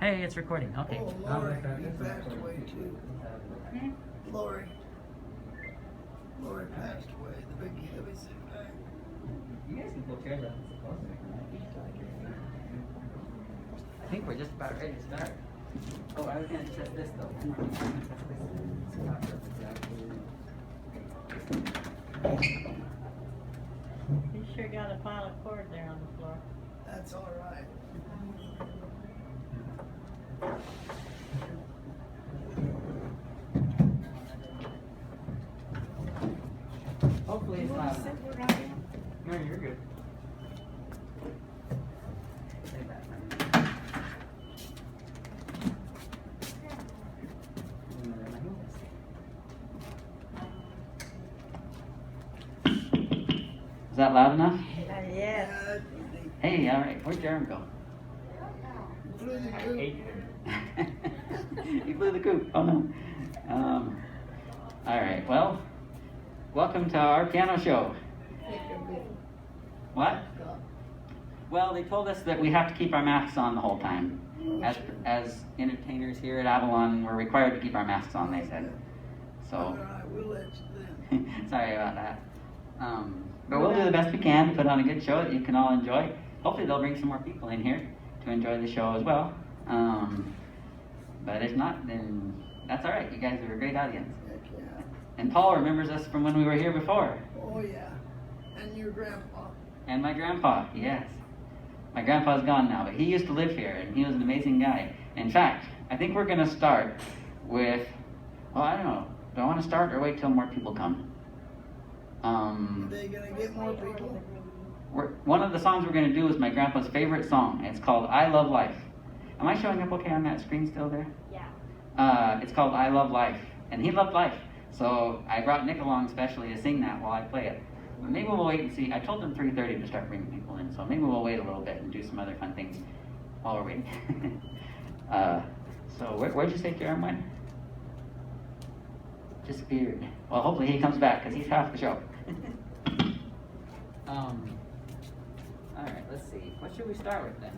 Hey, it's recording. Okay. Oh, Lori, you passed away too. Lori. Lori passed away, the big heavy sick guy. You guys can pull chairs up. I think we're just about ready to start. Oh, I was going to test this though. You sure got a pile of cord there on the floor. That's all right. Hopefully it's loud enough. No, you're good. Is that loud enough? Yes. Hey, all right. Where'd Jarom go? Blew the coop. He blew the coop. Oh no. All right. Well, welcome to our piano show. What? Well, they told us that we have to keep our masks on the whole time. As entertainers here at Avalon, we're required to keep our masks on, they said. So, All right, we'll let you then. sorry about that. But we'll do the best we can to put on a good show that you can all enjoy. Hopefully they'll bring some more people in here to enjoy the show as well. But if not, then that's all right. You guys are a great audience. Heck yeah. And Paul remembers us from when we were here before. Oh yeah. And your grandpa. And my grandpa, yes. My grandpa's gone now, but he used to live here, and he was an amazing guy. In fact, I think we're going to start with, well, I don't know. Do I want to start or wait till more people come? Are they gonna get more people? One of the songs we're going to do is my grandpa's favorite song. It's called I Love Life. Am I showing up okay on that screen still there? Yeah. It's called I Love Life. And he loved life. So I brought Nick along specially to sing that while I play it. But maybe we'll wait and see. I told them 3:30 to start bringing people in. So maybe we'll wait a little bit and do some other fun things while we're waiting. So where'd you say Jarom went? Disappeared. Well, hopefully he comes back because he's half the show. All right, let's see. What should we start with then?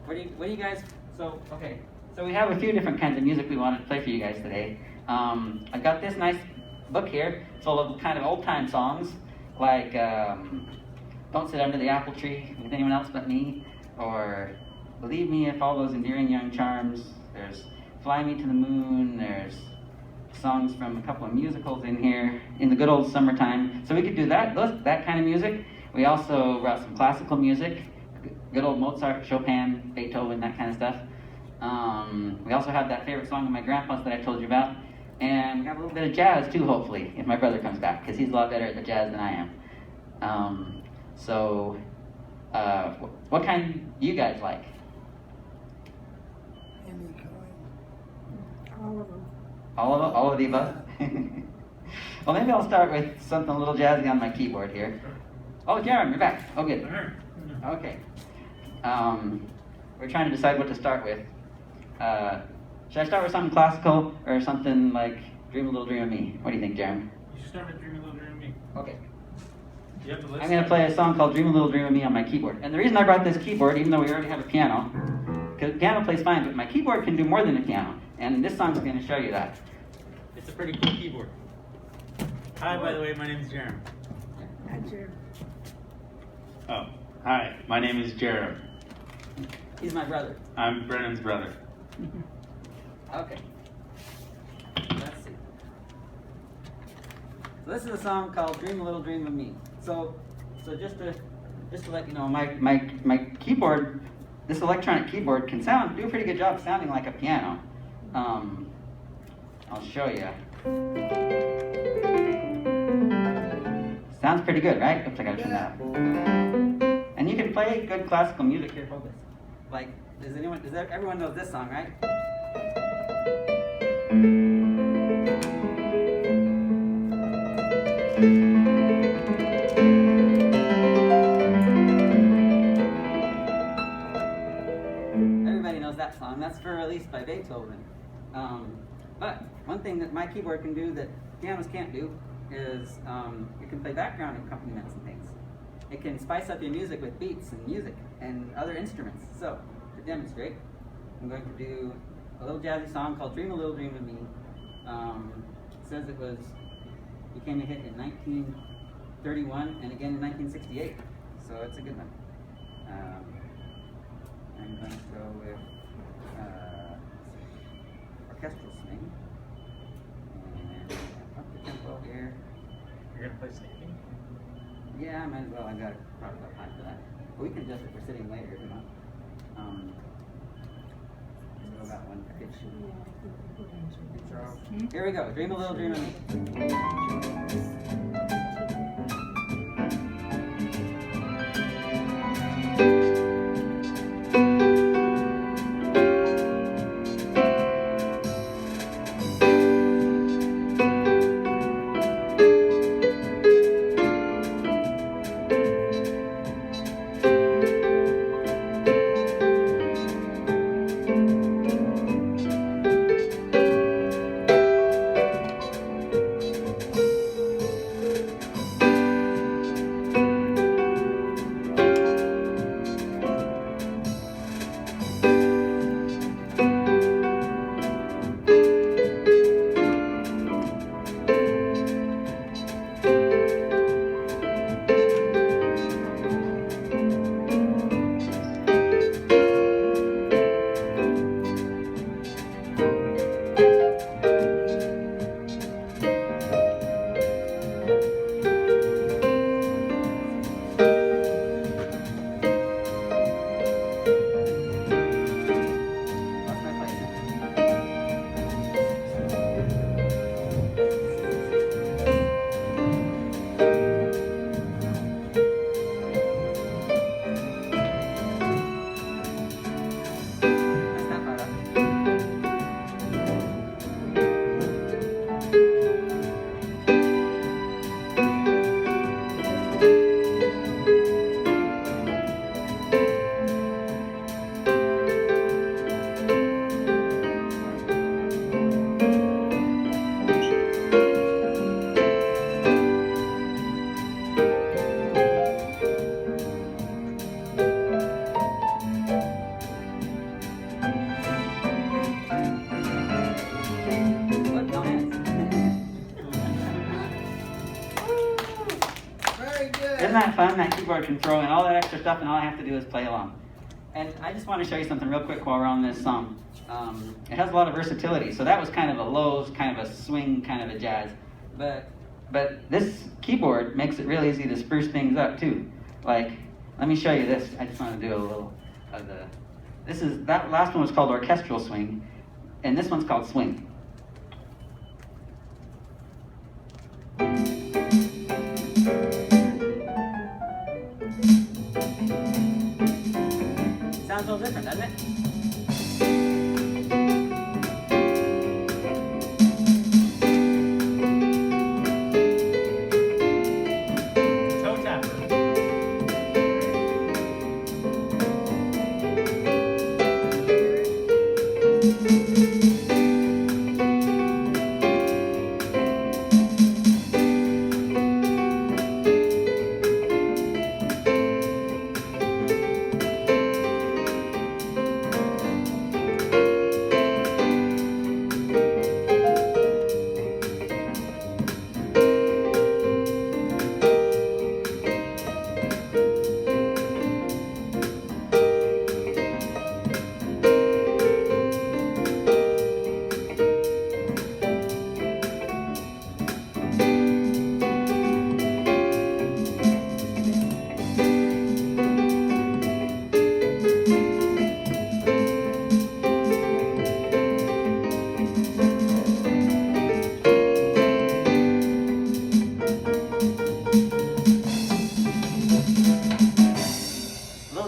What do you guys? So we have a few different kinds of music we wanted to play for you guys today. I've got this nice book here full of kind of old time songs like "Don't Sit Under the Apple Tree with Anyone Else But Me," or "Believe Me If All Those Endearing Young Charms." There's "Fly Me to the Moon." There's songs from a couple of musicals in here in the good old summertime. So we could do that kind of music. We also brought some classical music, good old Mozart, Chopin, Beethoven, that kind of stuff. We also have that favorite song of my grandpa's that I told you about. And we got a little bit of jazz too, hopefully, if my brother comes back, because he's a lot better at the jazz than I am. What kind do you guys like? Any kind. All of them. All of the above? Well, maybe I'll start with something a little jazzy on my keyboard here. Oh, Jarom, you're back. Oh, good. Okay. We're trying to decide what to start with. Should I start with something classical or something like "Dream a Little Dream of Me"? What do you think, Jarom? You should start with "Dream a Little Dream of Me." Okay. You have the list. I'm going to play a song called "Dream a Little Dream of Me" on my keyboard. And the reason I brought this keyboard, even though we already have a piano, because the piano plays fine, but my keyboard can do more than a piano. And this song's going to show you that. It's a pretty cool keyboard. Hi, by the way, my name is Jarom. That's your. Oh, hi, my name is Jarom. He's my brother. I'm Brennon's brother. Okay. Let's see. So this is a song called "Dream a Little Dream of Me." So just to let you know, my keyboard, this electronic keyboard, can do a pretty good job sounding like a piano. I'll show you. Sounds pretty good, right? Oops, I gotta turn that up. And you can play good classical music here. Hold this. Like, everyone knows this song, right? Everybody knows that song. That's for Release by Beethoven. But one thing that my keyboard can do that pianos can't do is it can play background accompaniments and things. It can spice up your music with beats and music and other instruments. So, to demonstrate, I'm going to do a little jazzy song called Dream a Little Dream of Me. It says it became a hit in 1931 and again in 1968, so it's a good one. I'm going to go with orchestral swing, and up the tempo here. You're gonna play sneaking? Yeah, I might as well. I've got probably got time for that. But we can adjust it for sitting later if you want. So that one pitch. Here we go. Dream a little dream of me. Isn't that fun, that keyboard control and all that extra stuff, and all I have to do is play along. And I just want to show you something real quick while we're on this song. It has a lot of versatility. So that was kind of a low, kind of a swing, kind of a jazz. But this keyboard makes it really easy to spruce things up too. Like, let me show you this. I just want to do a little of the... that last one was called orchestral swing, and this one's called swing. Sounds a little different, doesn't it? Toe tapper.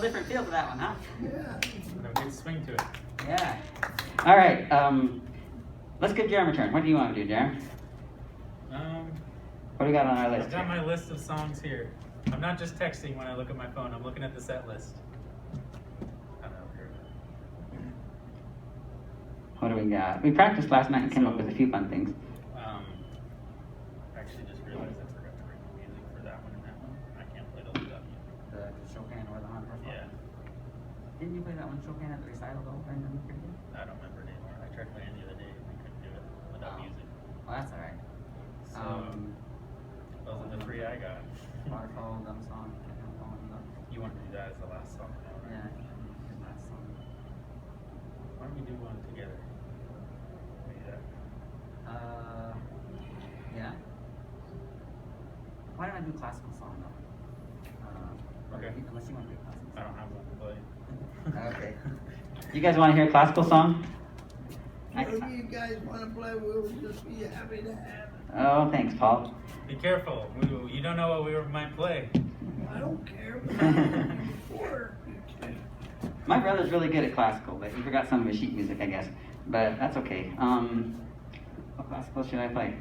Different feel to that one, huh? Yeah. No good swing to it. Yeah. All right. Let's give Jarom a turn. What do you want to do, Jarom? What do we got on our list? I've got here? my list of songs here. I'm not just texting when I look at my phone. I'm looking at the set list. I don't know. What do we got? We practiced last night and came up with a few fun things. Actually, just realized I forgot to bring the music for that one and that one. I can't play those without you. The Chopin or the Honor. Yeah. Didn't you play that that one Chopin at the recital though? Or no, pretty good? I don't remember it anymore. I tried playing the other day and I couldn't do it without Oh. music. Well, that's alright. So those are the three I got. Waterfall, Dumb Song. You want to do that as the last song now, right? Yeah, the last song. Why don't we do one together? Maybe that. Yeah. Why don't I do classical song though? Okay. Unless you want to do classical I don't have one to play. Okay. You guys want to hear a classical song? Whatever you guys want to play, we'll just be happy to have it. Oh, thanks, Paul. Be careful. You don't know what we might play. I don't care. But I told you before. My brother's really good at classical, but he forgot some of his sheet music, I guess. But that's okay. What classical should I play?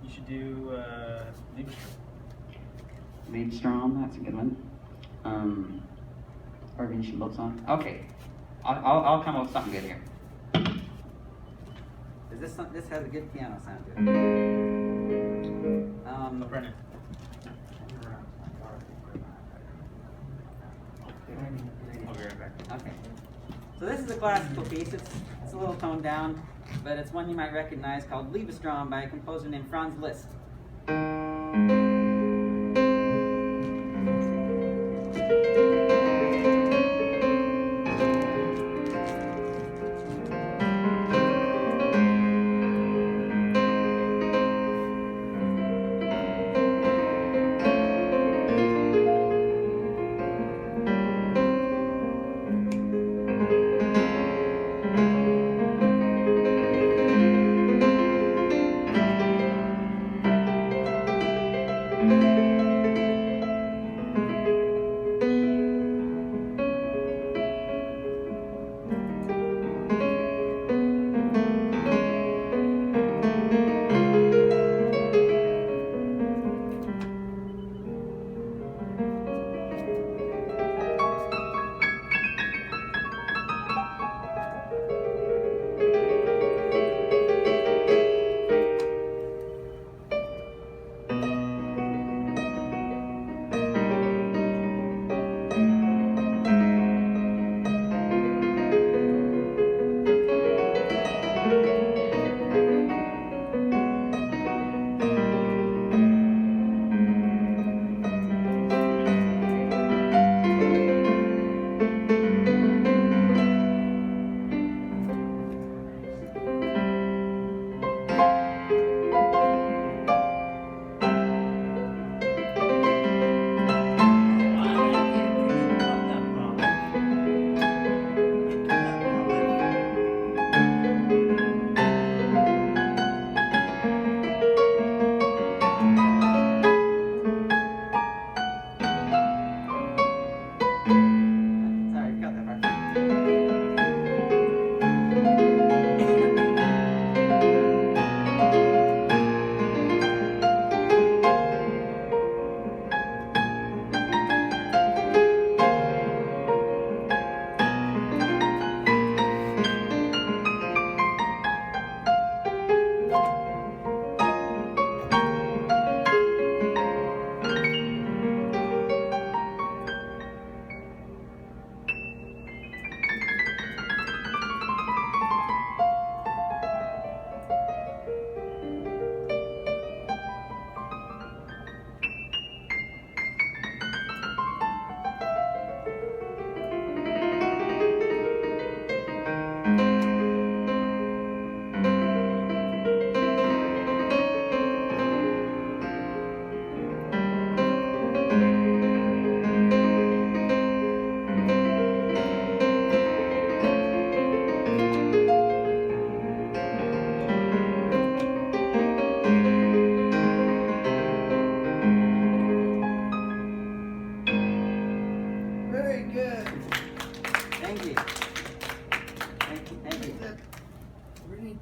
You should do Liebestrom. Liebstrom, that's a good one. Or Venetian Boat Song. Okay, I'll come up with something good here. Is this has a good piano sound to it. Brenon. I'll be right back. Okay. So this is a classical piece. It's a little toned down, but it's one you might recognize called Liebestrom by a composer named Franz Liszt.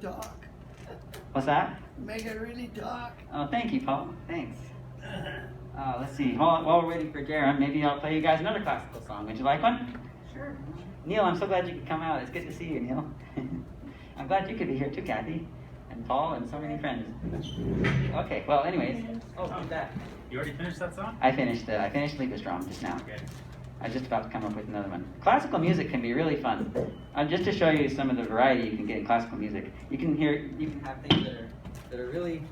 talk. What's that? Make it really talk. Oh, thank you, Paul. Thanks. Let's see. While we're waiting for Jarom, maybe I'll play you guys another classical song. Would you like one? Sure. Neil, I'm so glad you could come out. It's good to see you, Neil. I'm glad you could be here too, Kathy, and Paul, and so many friends. Okay. Well, anyways. Oh, who's that? You already finished that song? I finished Liebestrom just now. Okay. I was just about to come up with another one. Classical music can be really fun. Just to show you some of the variety you can get in classical music. You can have things that are really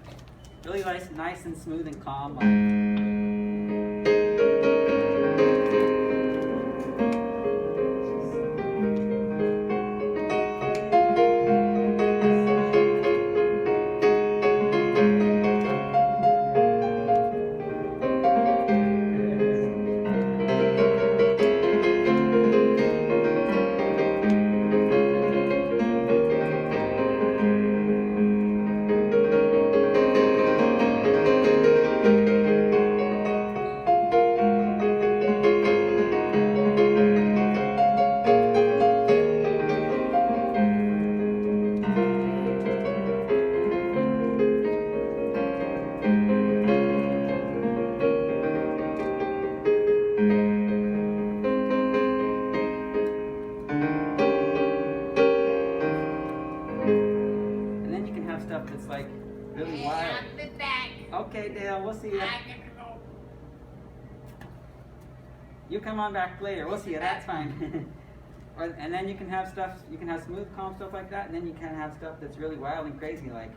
nice and smooth and calm. Stuff that's like really wild. Okay, Dale, we'll see you. You come on back later. We'll see you. That's fine. And then you can have stuff. You can have smooth, calm stuff like that, and then you can have stuff that's really wild and crazy, like.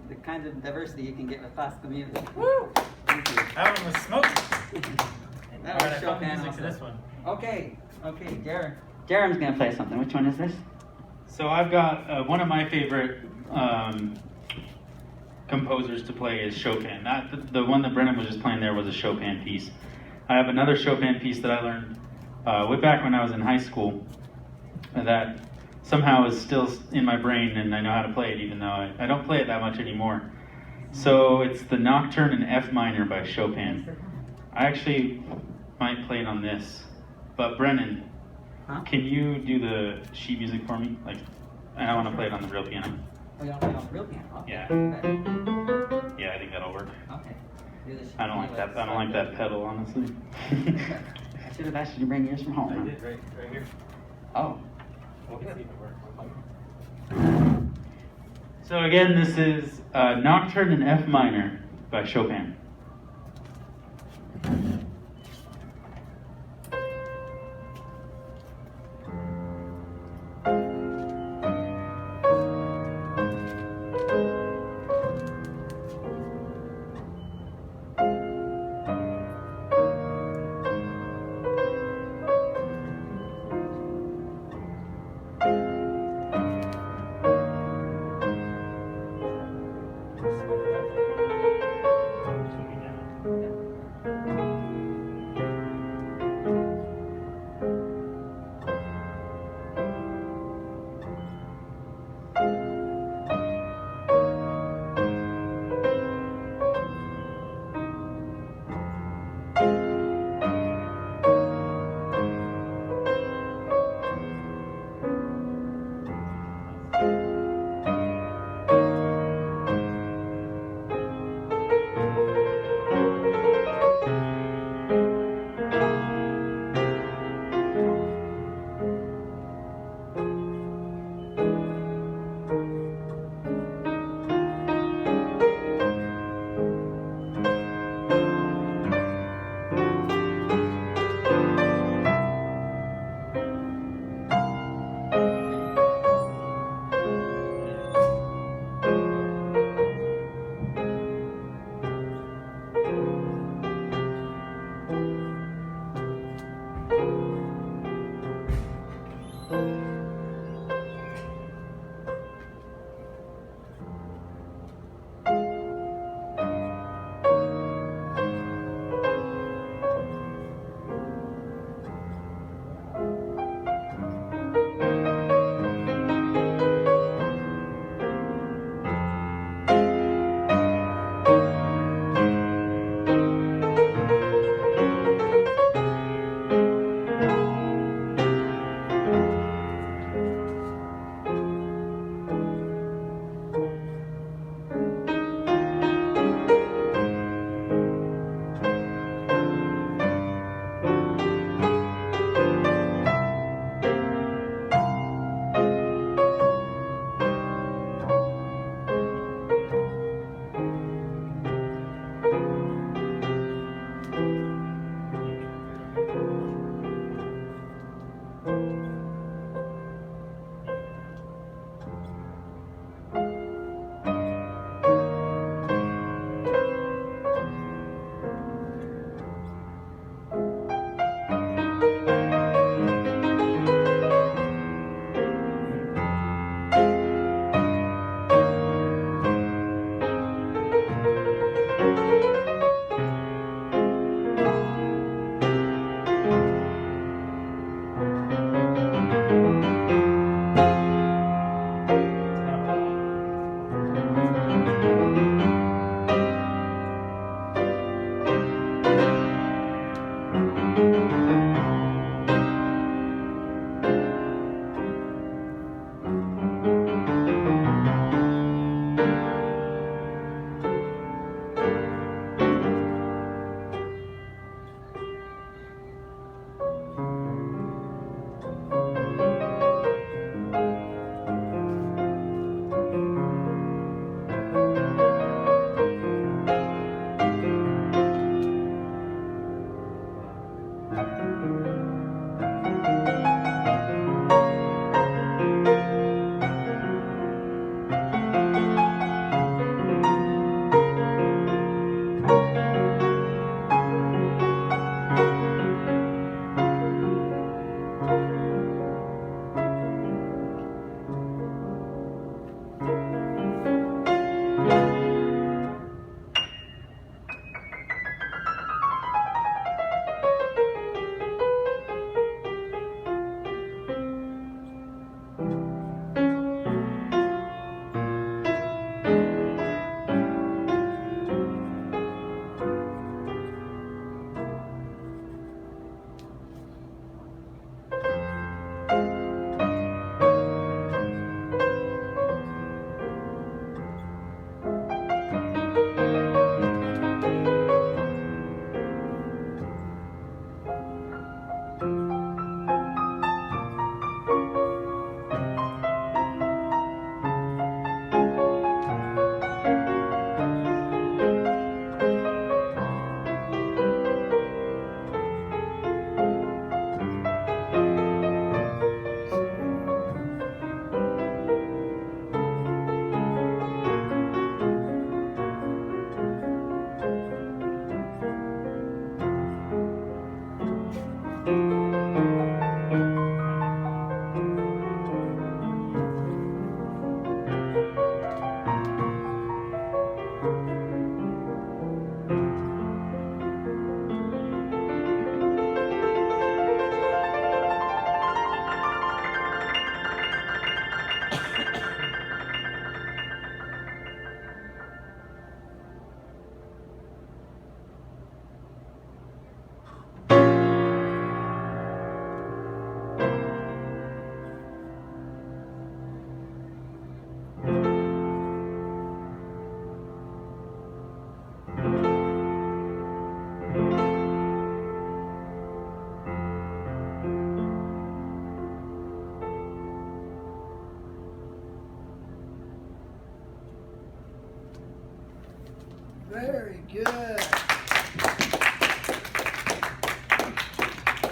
The kind of diversity you can get with classical music. Woo! Thank you. That one was smoking. That Alright, was I found the Chopin music also. to this one. Okay, Jarom's gonna play something. Which one is this? So I've got one of my favorite composers to play is Chopin. The one that Brenon was just playing there was a Chopin piece. I have another Chopin piece that I learned way back when I was in high school that somehow is still in my brain, and I know how to play it, even though I don't play it that much anymore. So it's the Nocturne in F minor by Chopin. I actually might play it on this, but Brenon, can you do the sheet music for me? Like, I want to play it on the real piano. Oh, you want to play it on the real piano? Okay. Yeah. Okay. Yeah, I think that'll work. Okay. Do the sheet I don't like piano, that. I don't like that pedal, honestly. I should have asked you to bring yours from home. I huh? did right here. Oh. We'll see if it works. So again, this is Nocturne in F minor by Chopin.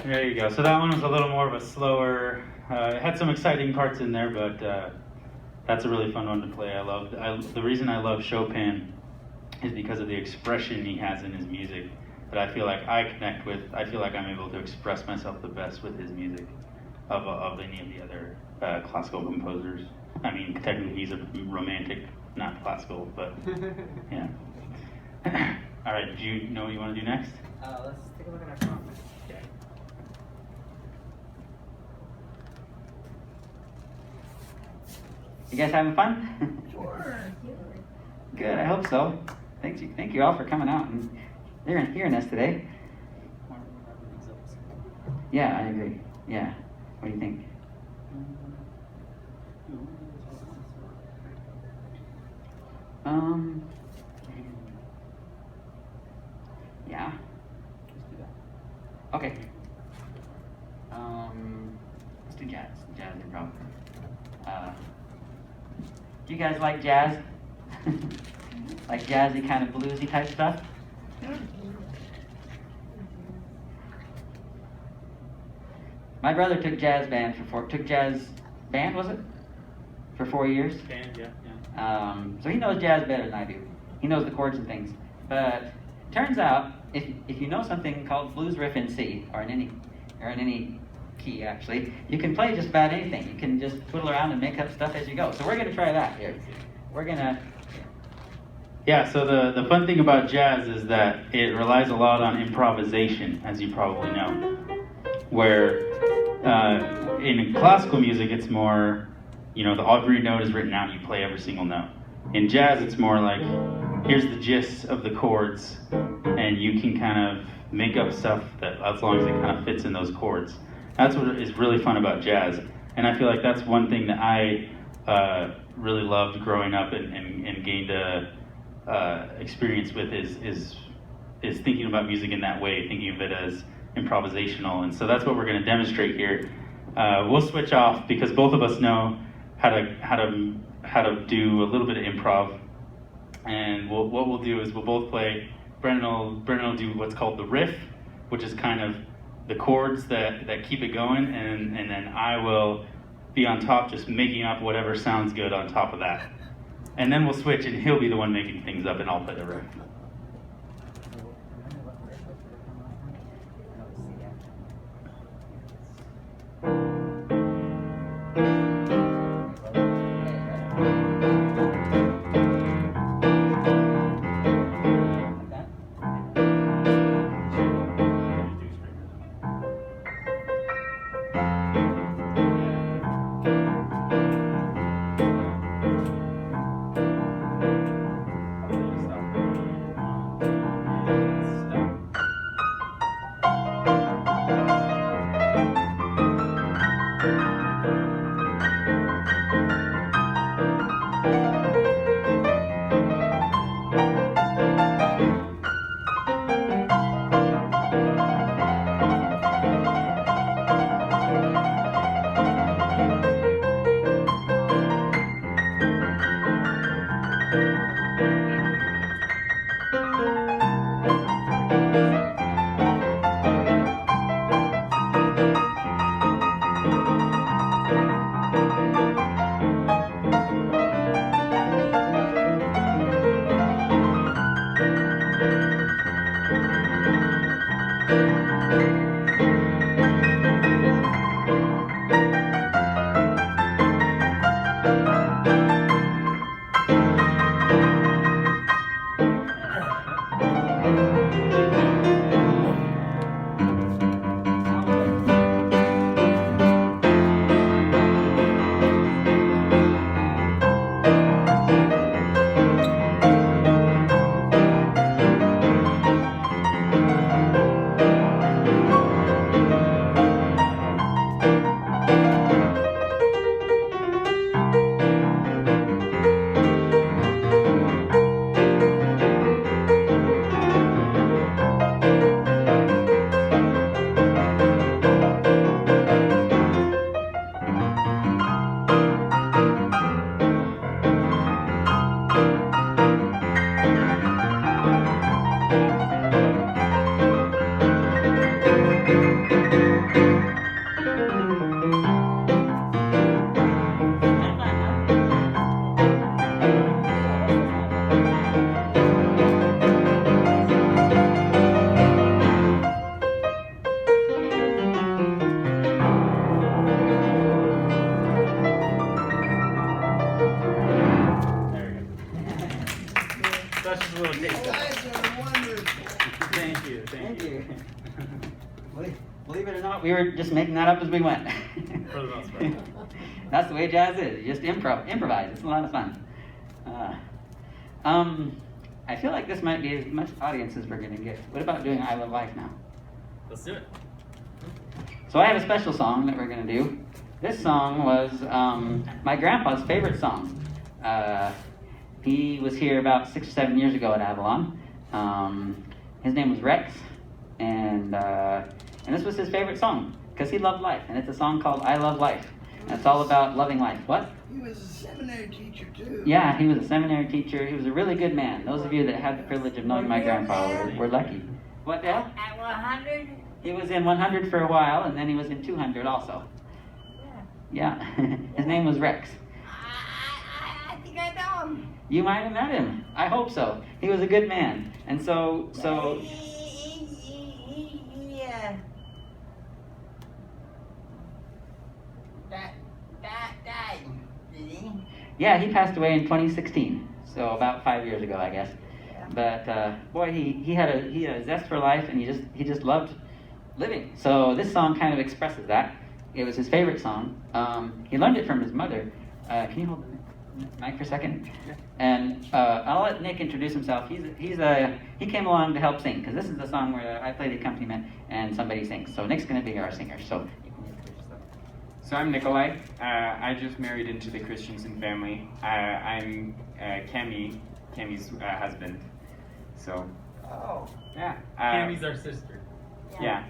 There you go. So that one was a little more of a slower. It had some exciting parts in there, but that's a really fun one to play. The reason I love Chopin is because of the expression he has in his music that I feel like I connect with. I feel like I'm able to express myself the best with his music of any of the other classical composers. I mean, technically he's a romantic, not classical, but yeah. All right, do you know what you want to do next? Let's take a look at our song. Okay. You guys having fun? Sure. Good, I hope so. Thank you all for coming out and hearing us today. Yeah, I agree. Yeah. What do you think? Yeah. Let's do that. Okay. Let's do jazz. Jazz improv. Do you guys like jazz? Like jazzy kind of bluesy type stuff? My brother took jazz band was it? For 4 years. Band, yeah. So he knows jazz better than I do. He knows the chords and things. But turns out, if you know something called blues riff in C, or in any key actually, you can play just about anything. You can just twiddle around and make up stuff as you go. So we're gonna try that here. Yeah, so the fun thing about jazz is that it relies a lot on improvisation, as you probably know. Where in classical music, it's more, the every note is written out, you play every single note. In jazz, it's more like, here's the gist of the chords, and you can kind of make up stuff that, as long as it kind of fits in those chords. That's what is really fun about jazz. And I feel like that's one thing that I really loved growing up and gained a experience with is thinking about music in that way, thinking of it as improvisational. And so that's what we're going to demonstrate here. We'll switch off because both of us know how to do a little bit of improv. And what we'll do is we'll both play. Brenon will do what's called the riff, which is kind of the chords that keep it going, and then I will be on top just making up whatever sounds good on top of that. And then we'll switch and he'll be the one making things up and I'll play the riff. That's just a little You taste. guys are wonderful. Thank you. Thank you. Believe it or not, we were just making that up as we went. For the most part. That's the way jazz is. You just improvise. It's a lot of fun. I feel like this might be as much audience as we're going to get. What about doing I Love Life now? Let's do it. So I have a special song that we're going to do. This song was my grandpa's favorite song. He was here about 6 or 7 years ago at Avalon. His name was Rex, and this was his favorite song because he loved life, and it's a song called I Love Life. And it's all about loving life. What? He was a seminary teacher too. Yeah, he was a seminary teacher. He was a really good man. Those of you that had the privilege of knowing my grandpa were lucky. What, Dad? At 100? He was in 100 for a while, and then he was in 200 also. Yeah. His name was Rex. I think I know him. You might have met him. I hope so. He was a good man. And so Yeah. Died, did he? yeah, he passed away in 2016. So about 5 years ago, I guess. Yeah. But boy, he had a zest for life, and he just loved living. So this song kind of expresses that. It was his favorite song. He learned it from his mother. Can you hold the mic for a second? And I'll let Nick introduce himself. He came along to help sing because this is the song where I play the accompaniment and somebody sings. So Nick's going to be our singer. So you can introduce yourself. So I'm Nikolai. I just married into the Christensen family. I'm Cammy's husband. So Oh. yeah. Cammy's our sister. Yeah.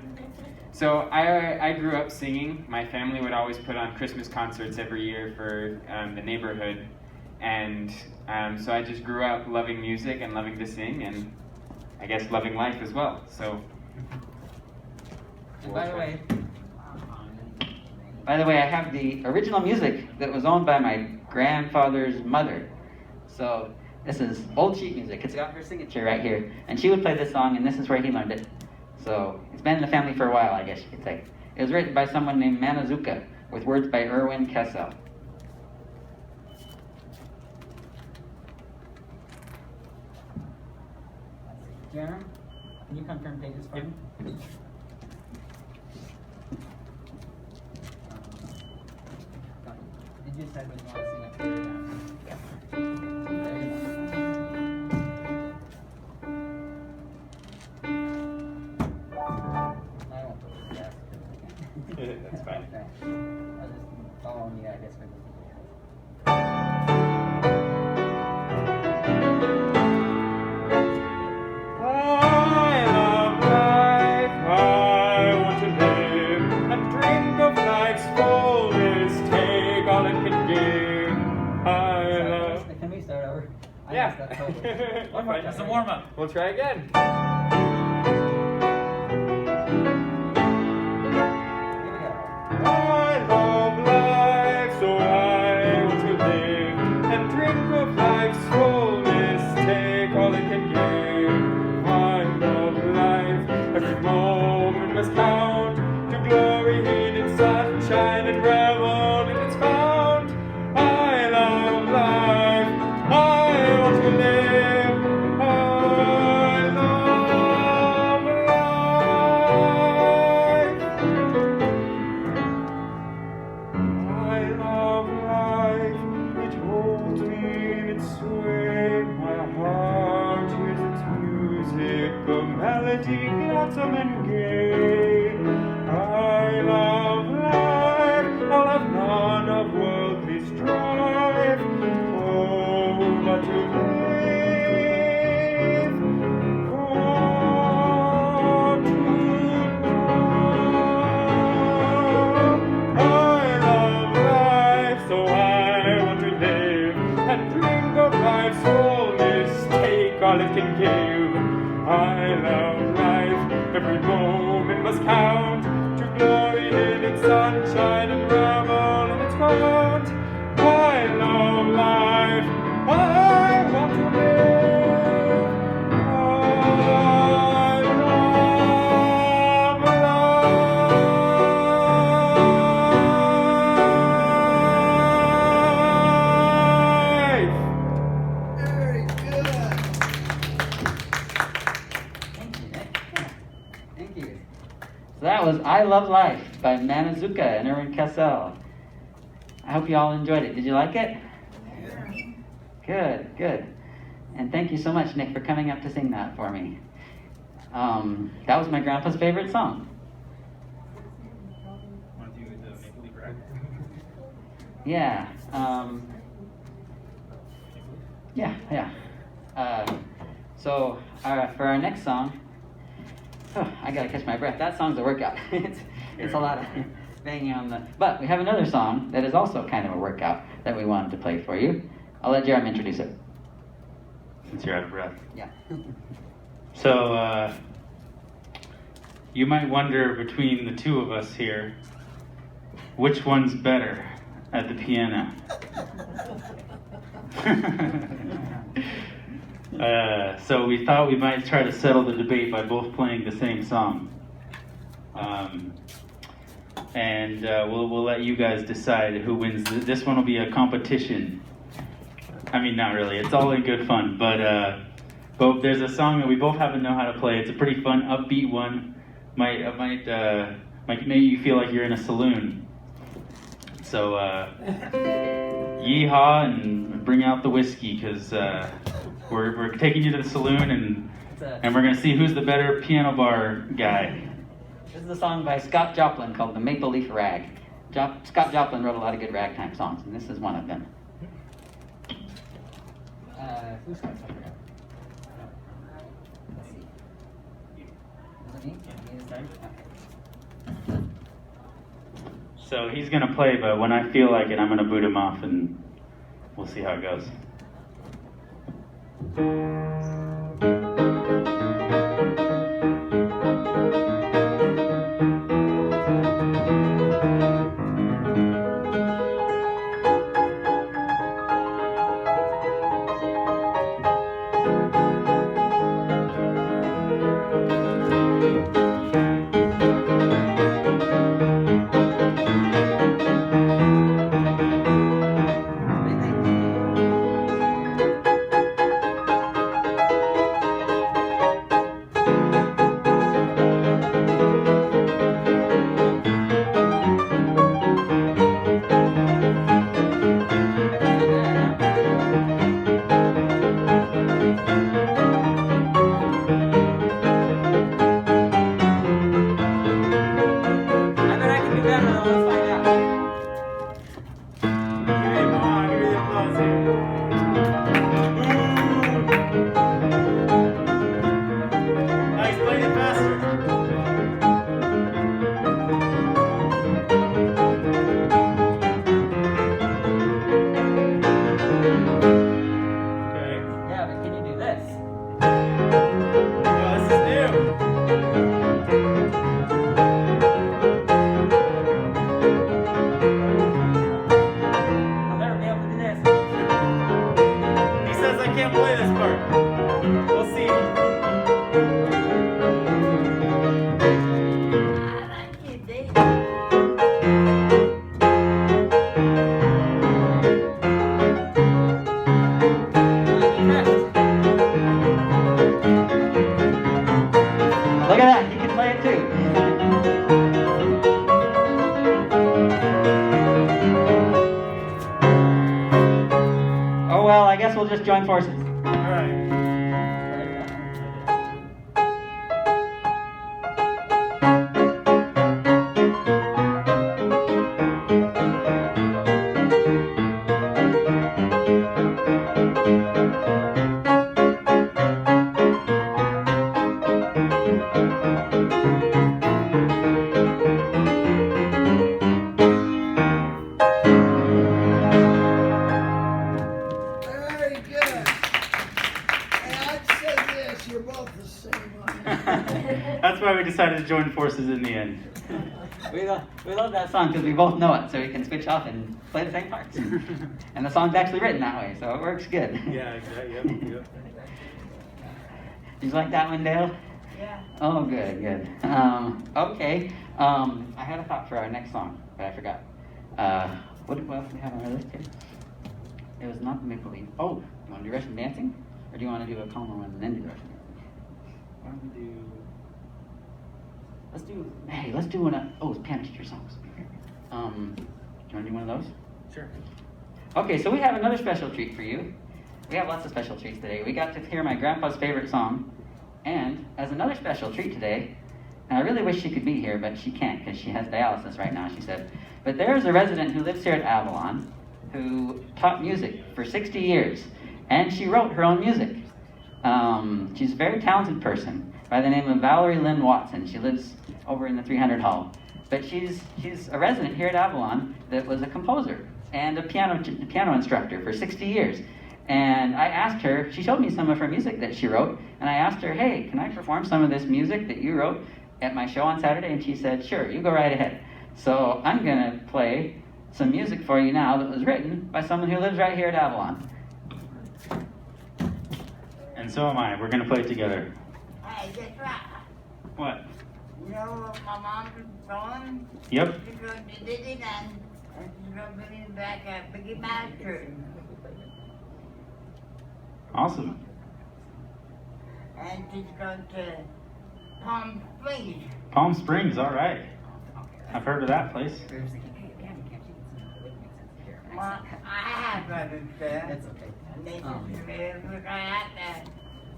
So I grew up singing. My family would always put on Christmas concerts every year for the neighborhood, and so I just grew up loving music and loving to sing, and I guess loving life as well. So. And by the way, I have the original music that was owned by my grandfather's mother. So this is old sheet music. It's got her signature right here. And she would play this song, and this is where he learned it. So it's been in the family for a while, I guess you could say. It was written by someone named Manazuka, with words by Erwin Kessel. Jarom, can you confirm pages for me? Did you decide what you want to sing up here or down? There you go. I won't go with that. That's fine. Okay. I'll just follow me, I guess, for this I love life, I want to live, and drink of life's fullness, take all it can give. I love... Can we start over? I Yeah. messed up totally. One more time. It's a warm up. We'll try again. Here we go. I love life, so I want to live, and drink of life's fullness, take all it can give. I love life, every moment must count, to glory in its sunshine and revel in its fount. I love life, I want to live, I love life. I love life, it holds me in its sway, my heart hears its music, a melody gladsome and gay. moment must count to glory in its sunshine and revel in its fount. I love life, I want to live. I love life. Very good. Thank you, Nick. Yeah. Thank you. So that was I Love Life by Manazuka and Erwin Kessel. I hope you all enjoyed it. Did you like it? Good, good. And thank you so much, Nick, for coming up to sing that for me. That was my grandpa's favorite song. Want to do the Maple Leaf Rag? Yeah. Yeah. So for our next song, I gotta catch my breath. That song's a workout. it's a lot of banging on the. But we have another song that is also kind of a workout that we wanted to play for you. I'll let Jarom introduce it. Since you're out of breath. Yeah. So, you might wonder between the two of us here, which one's better at the piano? So we thought we might try to settle the debate by both playing the same song. And we'll let you guys decide who wins. This one will be a competition. I mean, not really. It's all in good fun. But there's a song that we both happen to know how to play. It's a pretty fun, upbeat one. Might make you feel like you're in a saloon. So yeehaw and bring out the whiskey, because we're taking you to the saloon and we're gonna see who's the better piano bar guy. This is a song by Scott Joplin called The Maple Leaf Rag. Scott Joplin wrote a lot of good ragtime songs, and this is one of them. Who starts? I forgot. Let's see. Is it me? Me to start? Okay. So he's gonna play, but when I feel like it, I'm gonna boot him off, and we'll see how it goes. Look at that, he can play it too. Oh well, I guess we'll just join forces. All right. Very good. decided to join forces in the end. We love that song because we both know it, so we can switch off and play the same parts. And the song's actually written that way, so it works good. Yeah, exactly. Yep. Did you like that one, Dale? Yeah. Oh, good. Okay. I had a thought for our next song, but I forgot. What else do we have on our list here? It was not the Maple Leaf. Oh, you want to do Russian dancing? Or do you want to do a calmer one and then do Russian dancing? Why don't we do? Let's do one of, it's piano teacher songs. Do you want to do one of those? Sure. Okay, so we have another special treat for you. We have lots of special treats today. We got to hear my grandpa's favorite song, and as another special treat today, and I really wish she could be here, but she can't because she has dialysis right now, she said. But there's a resident who lives here at Avalon who taught music for 60 years, and she wrote her own music. She's a very talented person by the name of Valerie Lynn Watson. She lives over in the 300 Hall. But she's a resident here at Avalon that was a composer and a piano instructor for 60 years. And I asked her, she showed me some of her music that she wrote, and I asked her, hey, can I perform some of this music that you wrote at my show on Saturday? And she said, sure, you go right ahead. So I'm going to play some music for you now that was written by someone who lives right here at Avalon. And so am I. We're going to play it together. Hey, guess what? What? You know my mom was gone? Yep. She's going to Disneyland. And she's going to bring back a Biggie Mouse shirt. Awesome. And she's going to Palm Springs. Palm Springs, all right. I've heard of that place. Well, I have brothers there. That's okay. And they just look right there.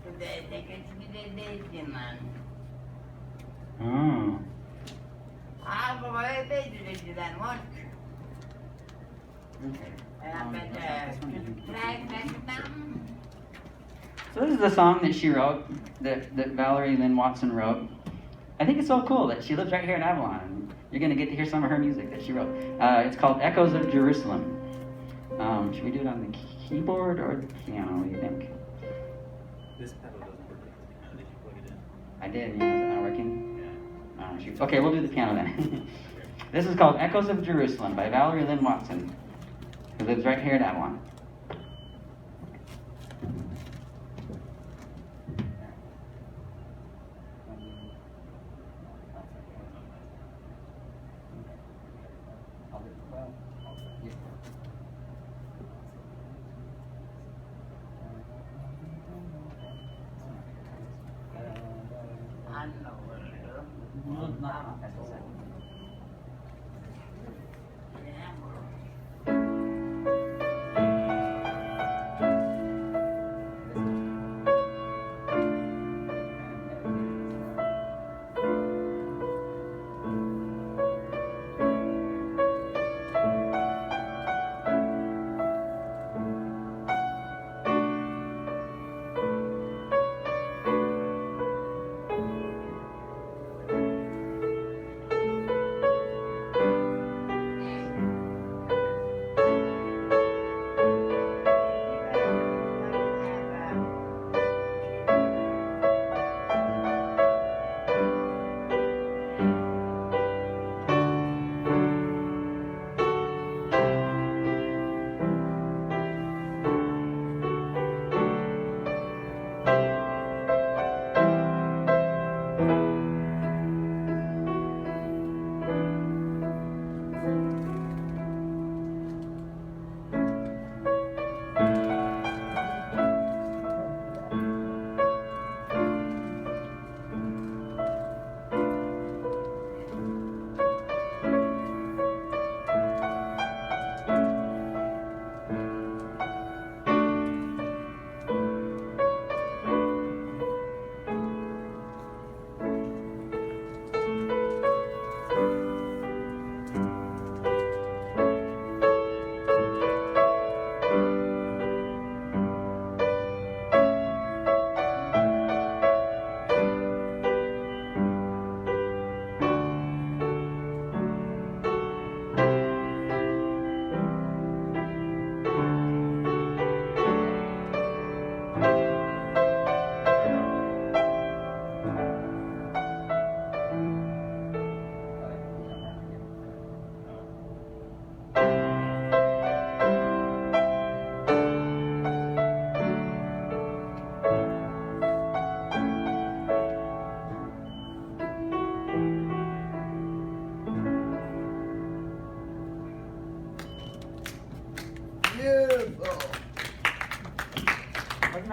So they can see the Disneyland. Oh. I've already been to Disneyland once. Okay. And I've been to Flag Mountain. So this is a song that she wrote, that Valerie Lynn Watson wrote. I think it's so cool that she lives right here in Avalon. You're going to get to hear some of her music that she wrote. It's called Echoes of Jerusalem. Should we do it on the keyboard or the piano? What do you think? This pedal doesn't work. Did you plug it in? I did, yeah. Is it not working? Yeah. Shoot. Okay, we'll do the piano then. This is called Echoes of Jerusalem by Valerie Lynn Watson, who lives right here in Avalon. I know what to do. Yeah.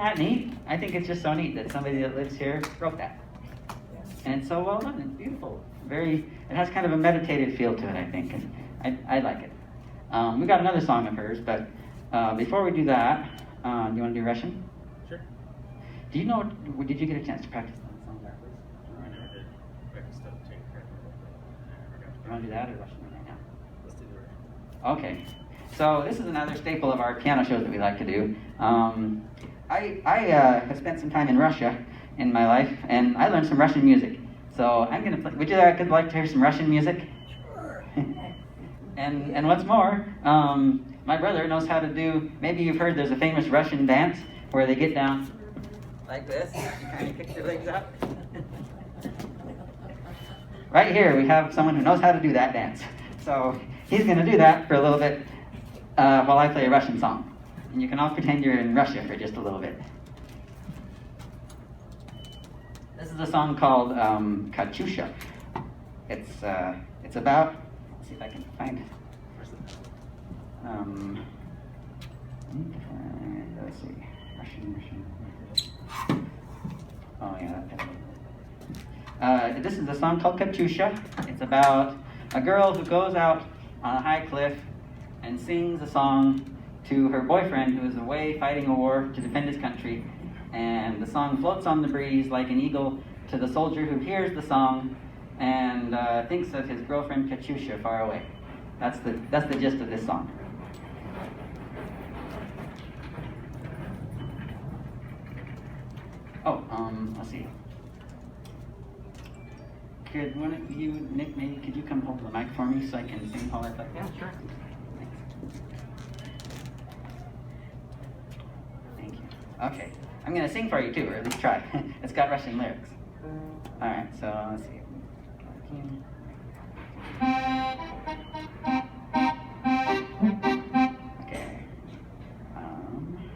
that neat? I think it's just so neat that somebody that lives here wrote that. And it's so well done. It's beautiful. It has kind of a meditative feel to it, I think, and I like it. We got another song of hers, but before we do that, do you want to do Russian? Sure. Do you know? Did you get a chance to practice that song backwards? I never did. Breakfast stuff, take credit. I never got You want to do that or Russian right now? Let's do the Russian. Okay. So this is another staple of our piano shows that we like to do. I have spent some time in Russia in my life, and I learned some Russian music. So I'm going to play. Would you like to hear some Russian music? Sure. And what's more, my brother knows how to do, maybe you've heard there's a famous Russian dance where they get down like this and kind of kick their legs up. Right here we have someone who knows how to do that dance. So he's going to do that for a little bit while I play a Russian song. And you can all pretend you're in Russia for just a little bit. This is a song called Katyusha. It's about, let's see if I can find it. Let's see, Russian. Oh yeah, this is a song called Katyusha. It's about a girl who goes out on a high cliff and sings a song to her boyfriend who is away fighting a war to defend his country. And the song floats on the breeze like an eagle to the soldier who hears the song and thinks of his girlfriend Katyusha far away. That's the gist of this song. Oh, let's see. Could one of you, Nick, maybe could you come hold the mic for me so I can sing while I play? Yeah, sure. Thank you. Okay, I'm gonna sing for you too, or at least try. It's got Russian lyrics. All right, so let's see. Okay.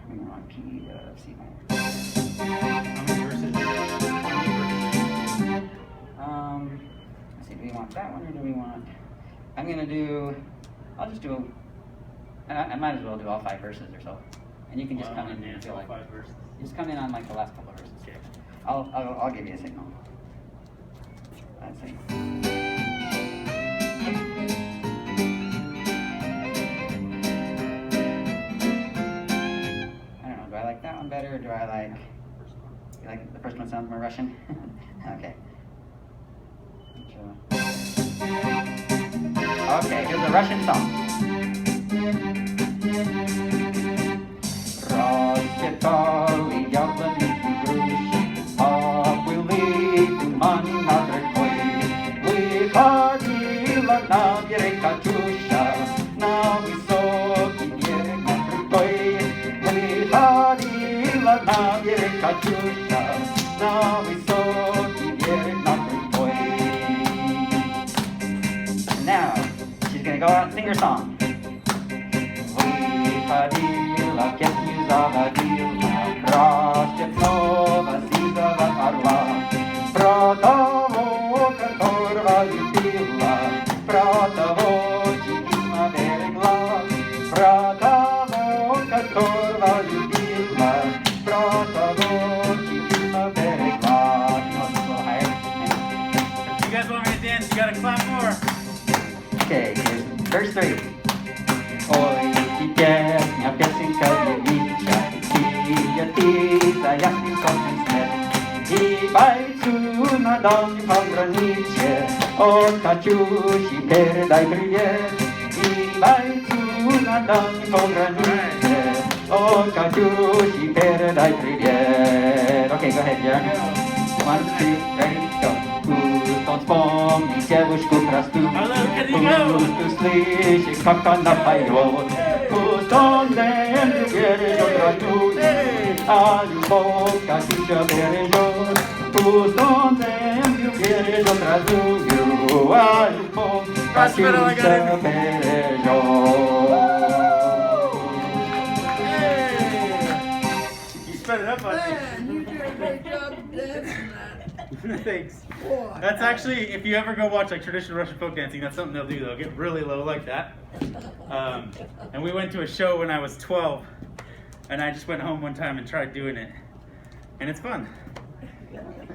We want key of C minor. How many verses? Let's see, do we want that one or do we want... I'll just do, I might as well do all 5 verses or so. And you can just come in and feel like... 5 verses. You just come in on like the last couple of verses. Okay. I'll give you a signal. Let's see. I don't know, do I like that one better or do I like... You like the first one sounds more Russian? Okay. Okay, here's a Russian song. Расцветали яблоники груши, а были туманы над рекой. Выходила на берег Катюша, на высокий берег над рекой. Выходила на берег Катюша, на высокий берег над рекой. Now, she's going to go out and sing her song. Выходила, песню заводила, красит снова сизого орла. Про того, которого любила, про того, чьим берегла. Про того, которого любила, про того, чьим берегла. If you guys want me to dance, you gotta clap more. Okay, here's verse 3. Ой, песня, песенка девичья, ты за ясным солнцем свет. И бойцу на дальнем пограничье от Катюши передай привет. И бойцу на дальнем пограничье от Катюши передай привет. Okay, go ahead, Jarom. 1, 2, ready, go. Пусть вспомни девушку простую, пусть услышит, как она поет. Пусть он землю бережет родную, а любовь Катюша бережет. Пусть он землю бережет родную, а любовь Катюша бережет. You sped it up on Man, you did a great job dancing that. me. Thanks. Boy. That's actually, if you ever go watch like traditional Russian folk dancing, that's something they'll do. They'll get really low like that. And we went to a show when I was 12 And I just went home one time and tried doing it, and it's fun.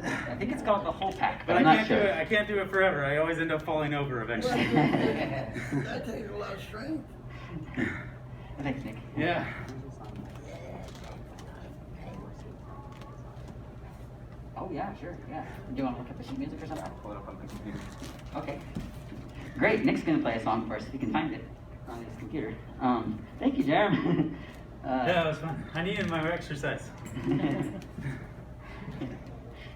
I think it's called the whole pack, But I'm I not can't sure. do it. I can't do it forever. I always end up falling over eventually. That takes a lot of strength. Thanks, Nick. Yeah. Oh yeah, sure, yeah. Do you want to look up the sheet music or something? I'll pull it up on the computer. Okay. Great, Nick's gonna play a song for us if he can find it on his computer. Thank you, Jarom. Yeah, it was fun. I needed my exercise.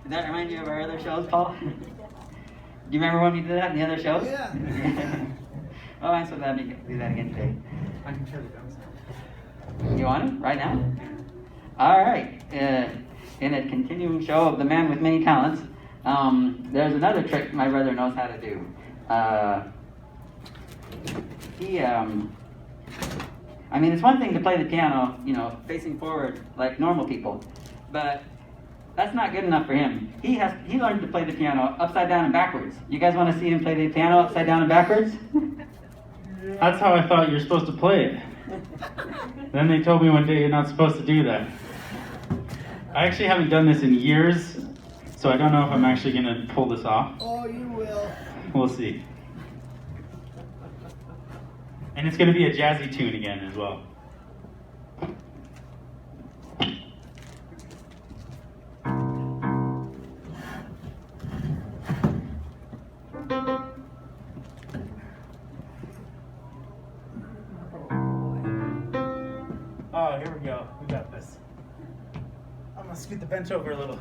Does that remind you of our other shows, Paul? Do you remember when we did that in the other shows? Yeah. Oh, I'm so glad we get to do that again today. I can show the drums. You want it right now? All right. In a continuing show of the man with many talents, there's another trick my brother knows how to do. I mean, it's one thing to play the piano, you know, facing forward like normal people, but that's not good enough for him. He learned to play the piano upside down and backwards. You guys want to see him play the piano upside down and backwards? That's how I thought you're supposed to play it. Then they told me one day you're not supposed to do that. I actually haven't done this in years, so I don't know if I'm actually going to pull this off. Oh, you will. We'll see. And it's going to be a jazzy tune again as well. Oh, here we go. We got this. I'm going to scoot the bench over a little.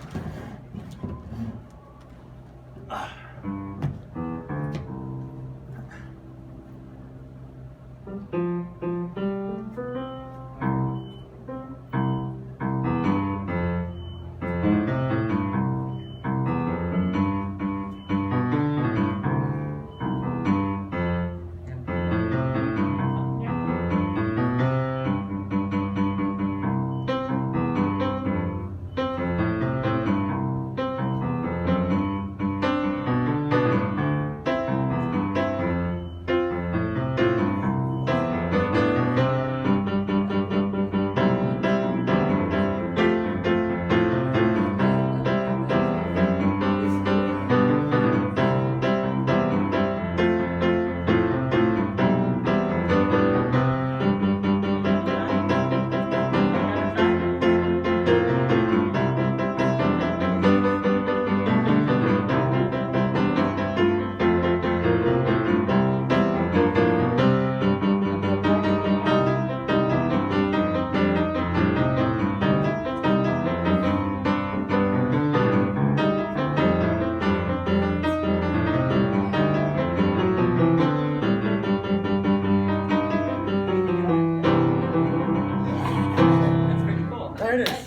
That's pretty cool. There it is.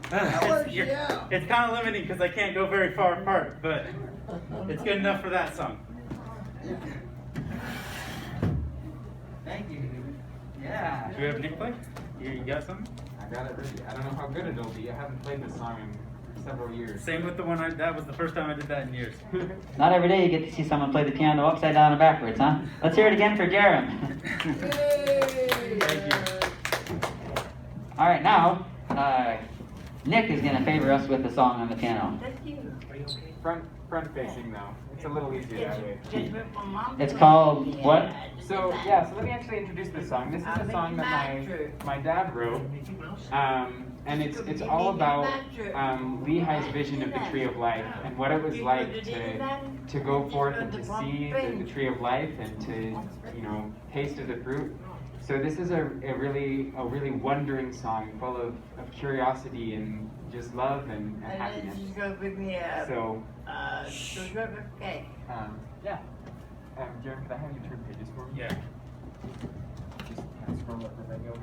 That works you out. It's kind of limiting because I can't go very far apart, but it's good enough for that song. Thank you. Yeah. Do we have Nick play? You got something? I got it ready. I don't know how good it'll be. I haven't played this song in several years. Same with the one that was the first time I did that in years. Not every day you get to see someone play the piano upside down and backwards, huh? Let's hear it again for Jarom. Yay! Thank you. All right, now Nick is going to favor us with a song on the piano. That's you. Front facing though. It's a little easier that way. It's called what? So yeah, so let me actually introduce this song. This is a song that my dad wrote, and it's all about Lehi's vision of the tree of life and what it was like to go forth and to see the tree of life and to taste of the fruit. So this is a really wondering song, full of curiosity and just love and happiness. So Okay. yeah. Jaron, could I have you turn pages for me? Yeah. Just kind of scroll up as I go.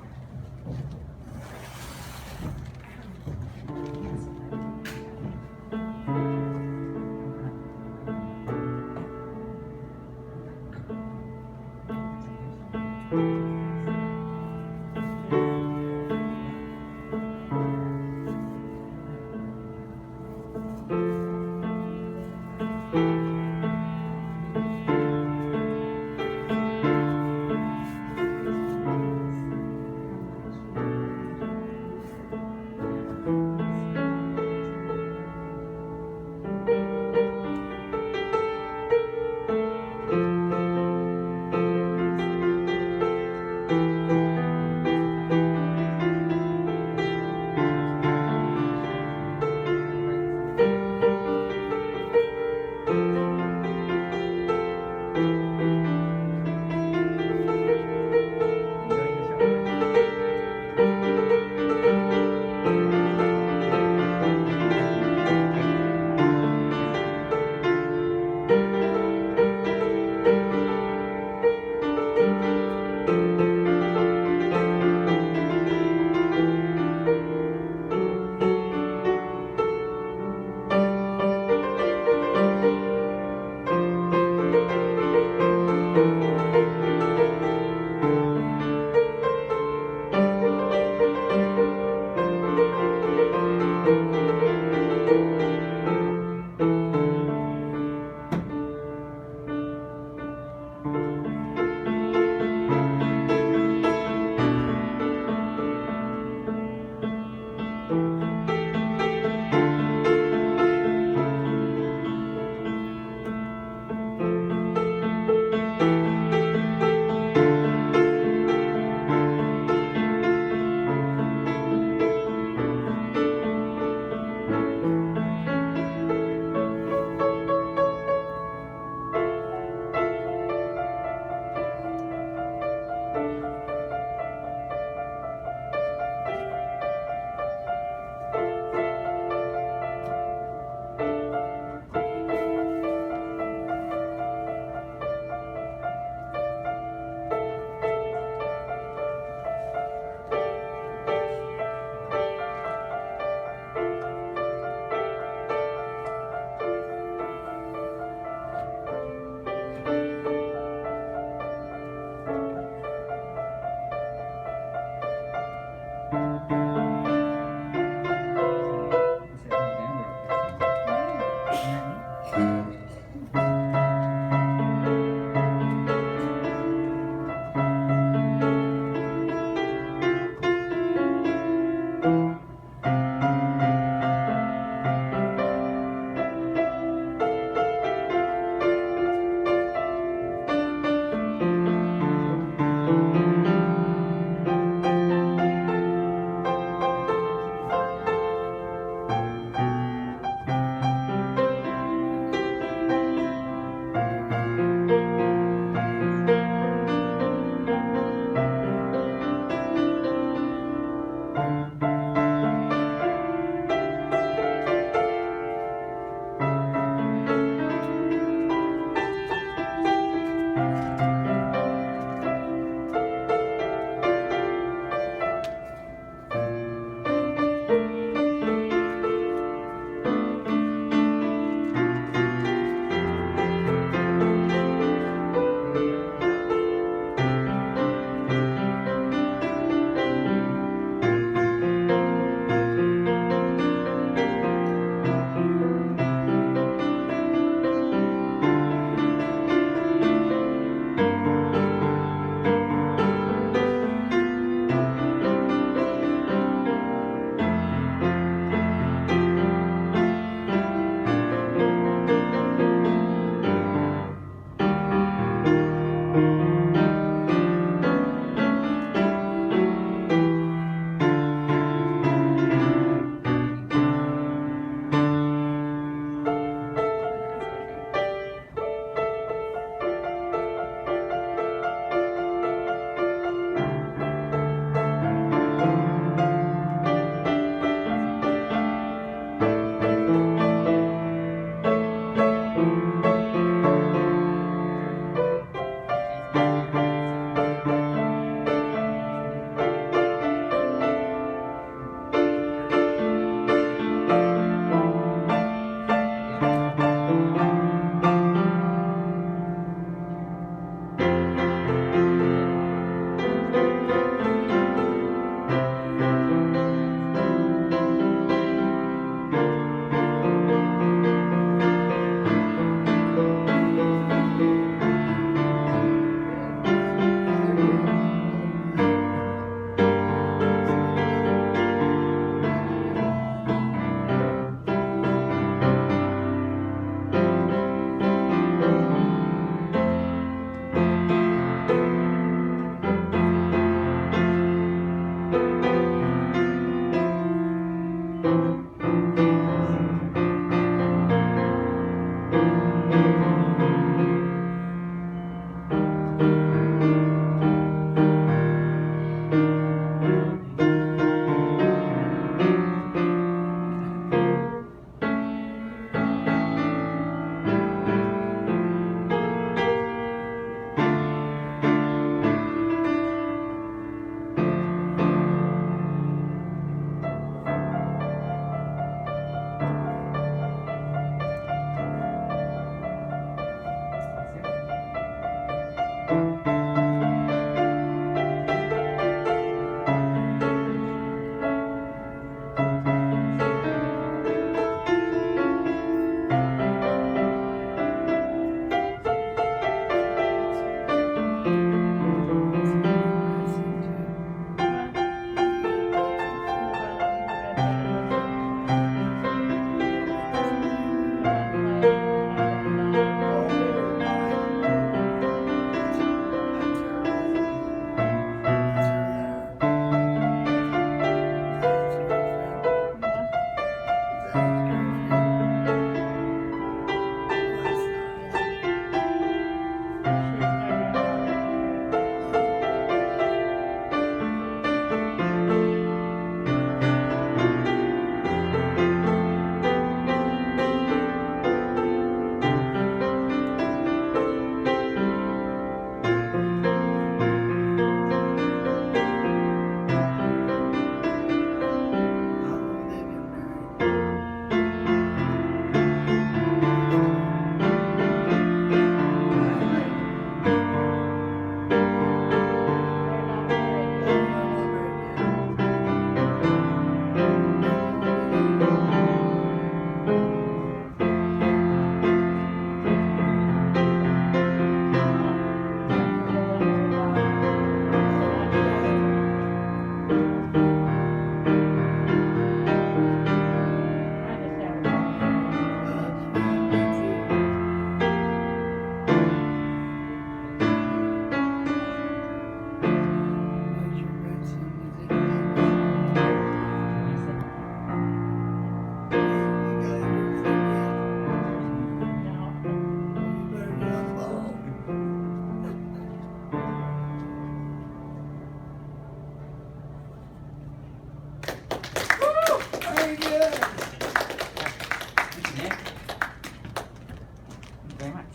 very much.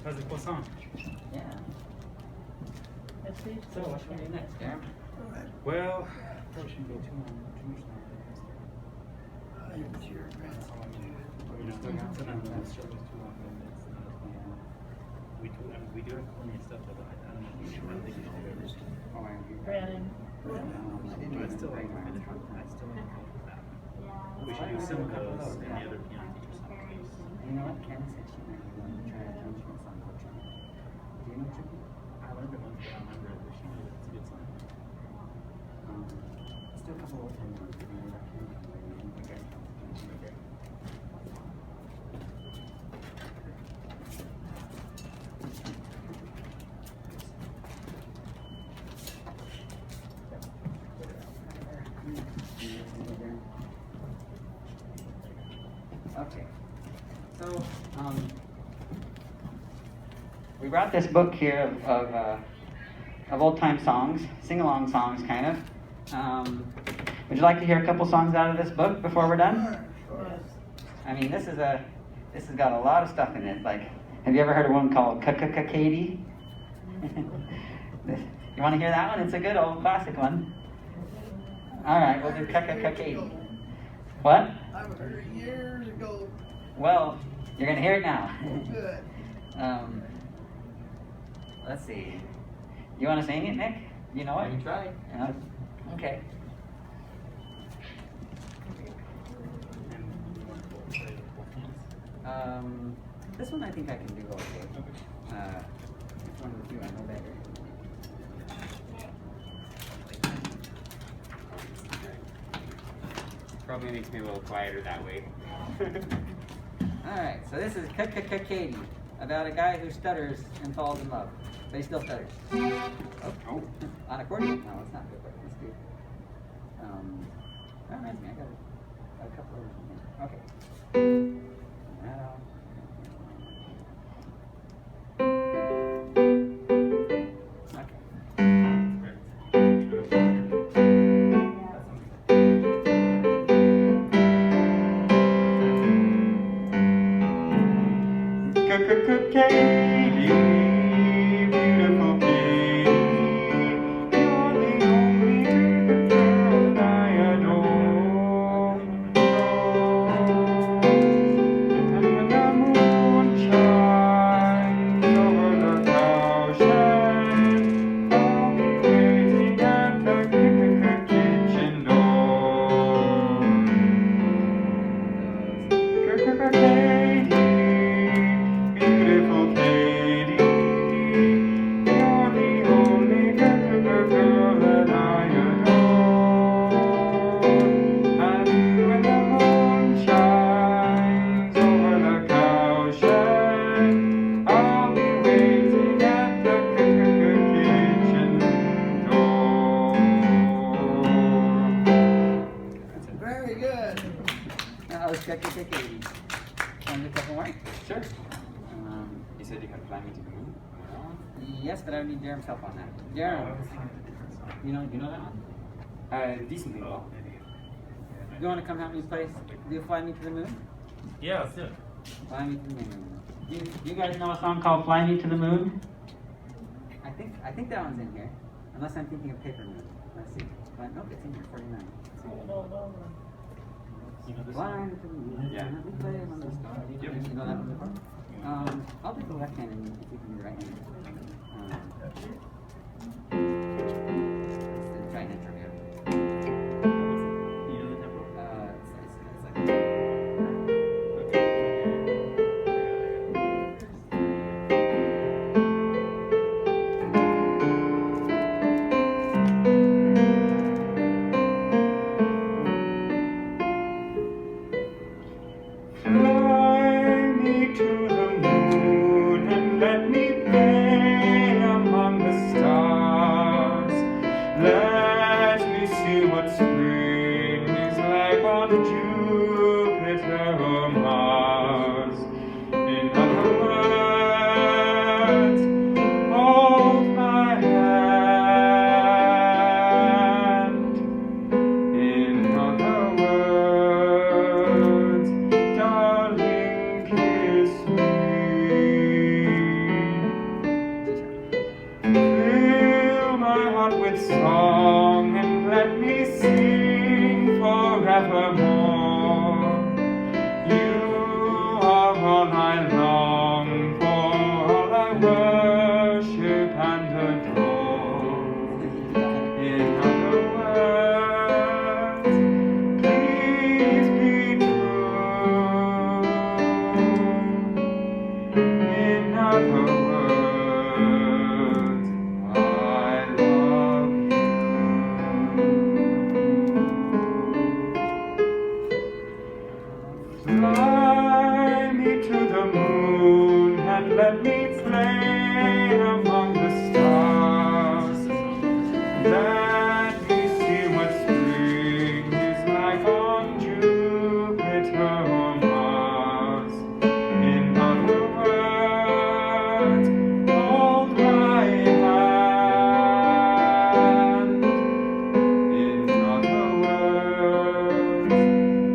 That's a cool song. Yeah. Let's see. So what should we do next, Jarom? All right. Well, probably shouldn't go too long. Too much longer. It's your grandson, too. We just don't have to. That show was too long. It's not as long. We do have plenty of stuff though. I don't know. We should really do all this. Oh, I'm here. Brenon. I didn't But I still like bring my it. own. I still like that. We should do some of those and the other piano teacher songs. You know what? Candace said she might be willing to try a drum machine song called Tricky. Do you know Tricky? I learned it once, but I don't remember it. But she knows it's a good song. Let's do a couple of old ones. Okay. Okay, so we brought this book here of old time songs, sing along songs, kind of. Would you like to hear a couple songs out of this book before we're done? Sure. I mean, this has got a lot of stuff in it. Like, have you ever heard of one called Katie? You want to hear that one? It's a good old classic one. All right, we'll do Katie. What? I heard it years ago. Well, you're gonna hear it now. Good. Let's see. You want to sing it, Nick? You know it? You try. Okay. This one I think I can do okay. It's one of the few I know better. Probably makes me a little quieter that way. Alright, so this is Katie, about a guy who stutters and falls in love. But he still stutters. Oh, on accordion? No, it's not good. Let's do. That reminds me, I got a couple of them here. Okay. Now. Katie, beautiful Katie, you're the only girl that I adore. And when the moon shines over the cowshed, I'll be waiting at the kitchen door. Katie, beautiful Katie, you're the only girl that I adore. And when the moon shines over the cowshed, I'll be waiting at the kitchen door. Very good. That was Katie. Want to do a couple more? Sure. You said you could fly me to the moon? Yes, but I would need Jarom's help on that. Jarom, you know that one? Decently well. You want to come help me play? Do Fly Me to the Moon? Yeah, let's do it. Fly Me to the Moon. You guys know a song called Fly Me to the Moon? I think that one's in here. Unless I'm thinking of Paper Moon. Let's see. Nope, it's in here, 49. You know this Fly song? Me to the Moon. Yeah. We play among the stars. Yep. You know that one before? I'll do the left hand and if you can do the right hand. Let's try an intro here. You know the tempo? It's like. Fly me to the moon and let me play among the let me play among the stars. Let me see what spring is like on Jupiter or Mars. In other words, hold my hand. In other words,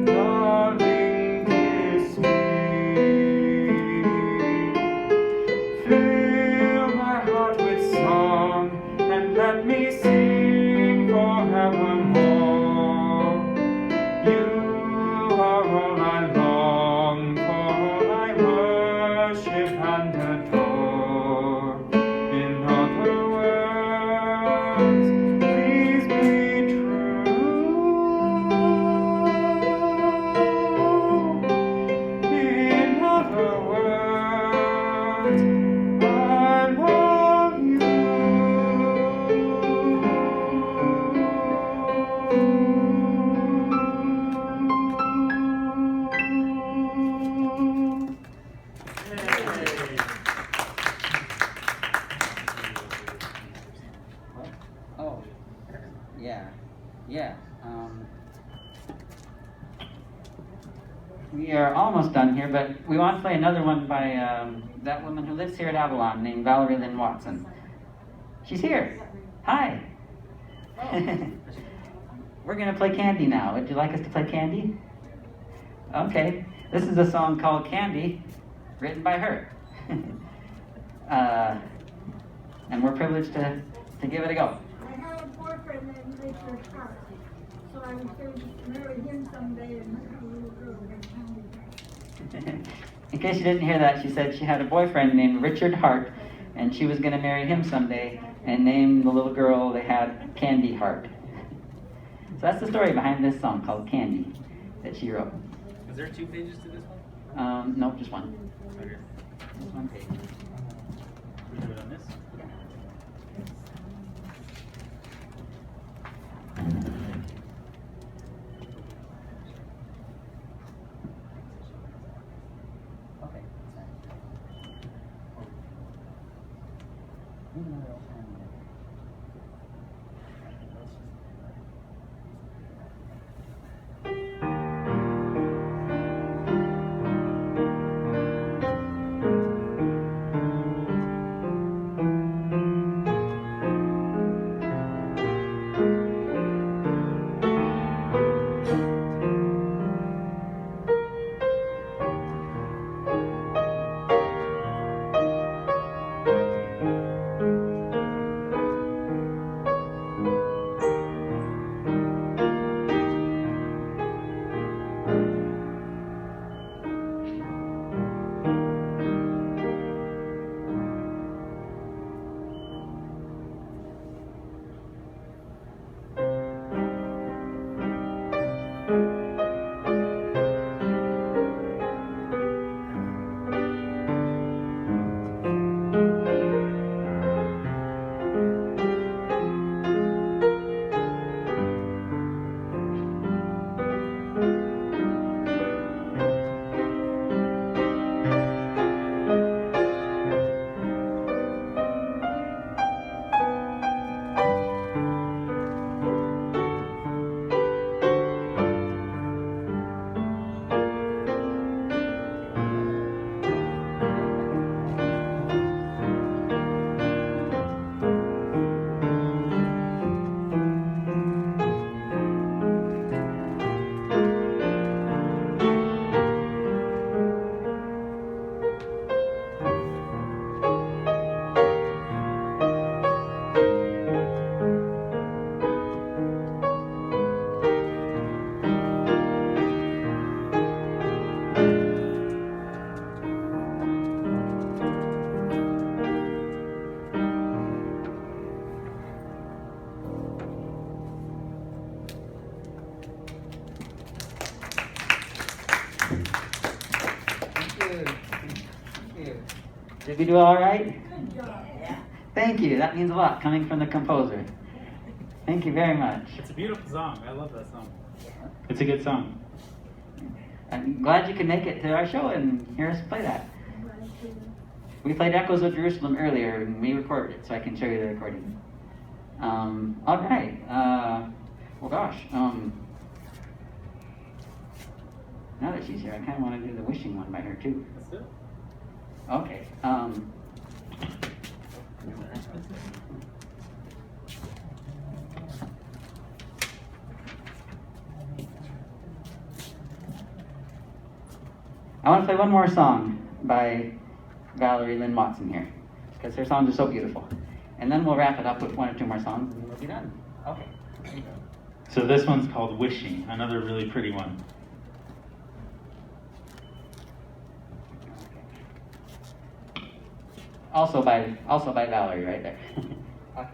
darling, kiss me. Fill my heart with song and let me sing forevermore. You are all I long for, all I worship and adore. In other words, please be true. In other words, I love you. Oh, yeah, yeah. We are almost done here, but we want to play another one by that woman who lives here at Avalon named Valerie Lynn Watson. She's here. Hi. We're going to play Candy now. Would you like us to play Candy? Okay. This is a song called Candy, written by her. And we're privileged to give it a go. I had a boyfriend named Richard Hart, so I was going to marry him someday and have a little girl named Candy. In case you didn't hear that, she said she had a boyfriend named Richard Hart, and she was going to marry him someday and name the little girl they had Candy Hart. So that's the story behind this song called Candy that she wrote. Is there 2 pages to this one? No, just one. Okay. Just one page. We do it on this? Okay. Did we do all right? Good job. Thank you. That means a lot coming from the composer. Thank you very much. It's a beautiful song. I love that song. It's a good song. I'm glad you could make it to our show and hear us play that. We played Echoes of Jerusalem earlier, and we recorded it, so I can show you the recording. All right. Well, gosh. Now that she's here, I kind of want to do the wishing one by her too. Let's do it. Okay. I want to play one more song by Valerie Lynn Watson here, because her songs are so beautiful. And then we'll wrap it up with one or two more songs, and we'll be done. Okay. There you go. So this one's called Wishing, another really pretty one. Also by Valerie right there. Okay.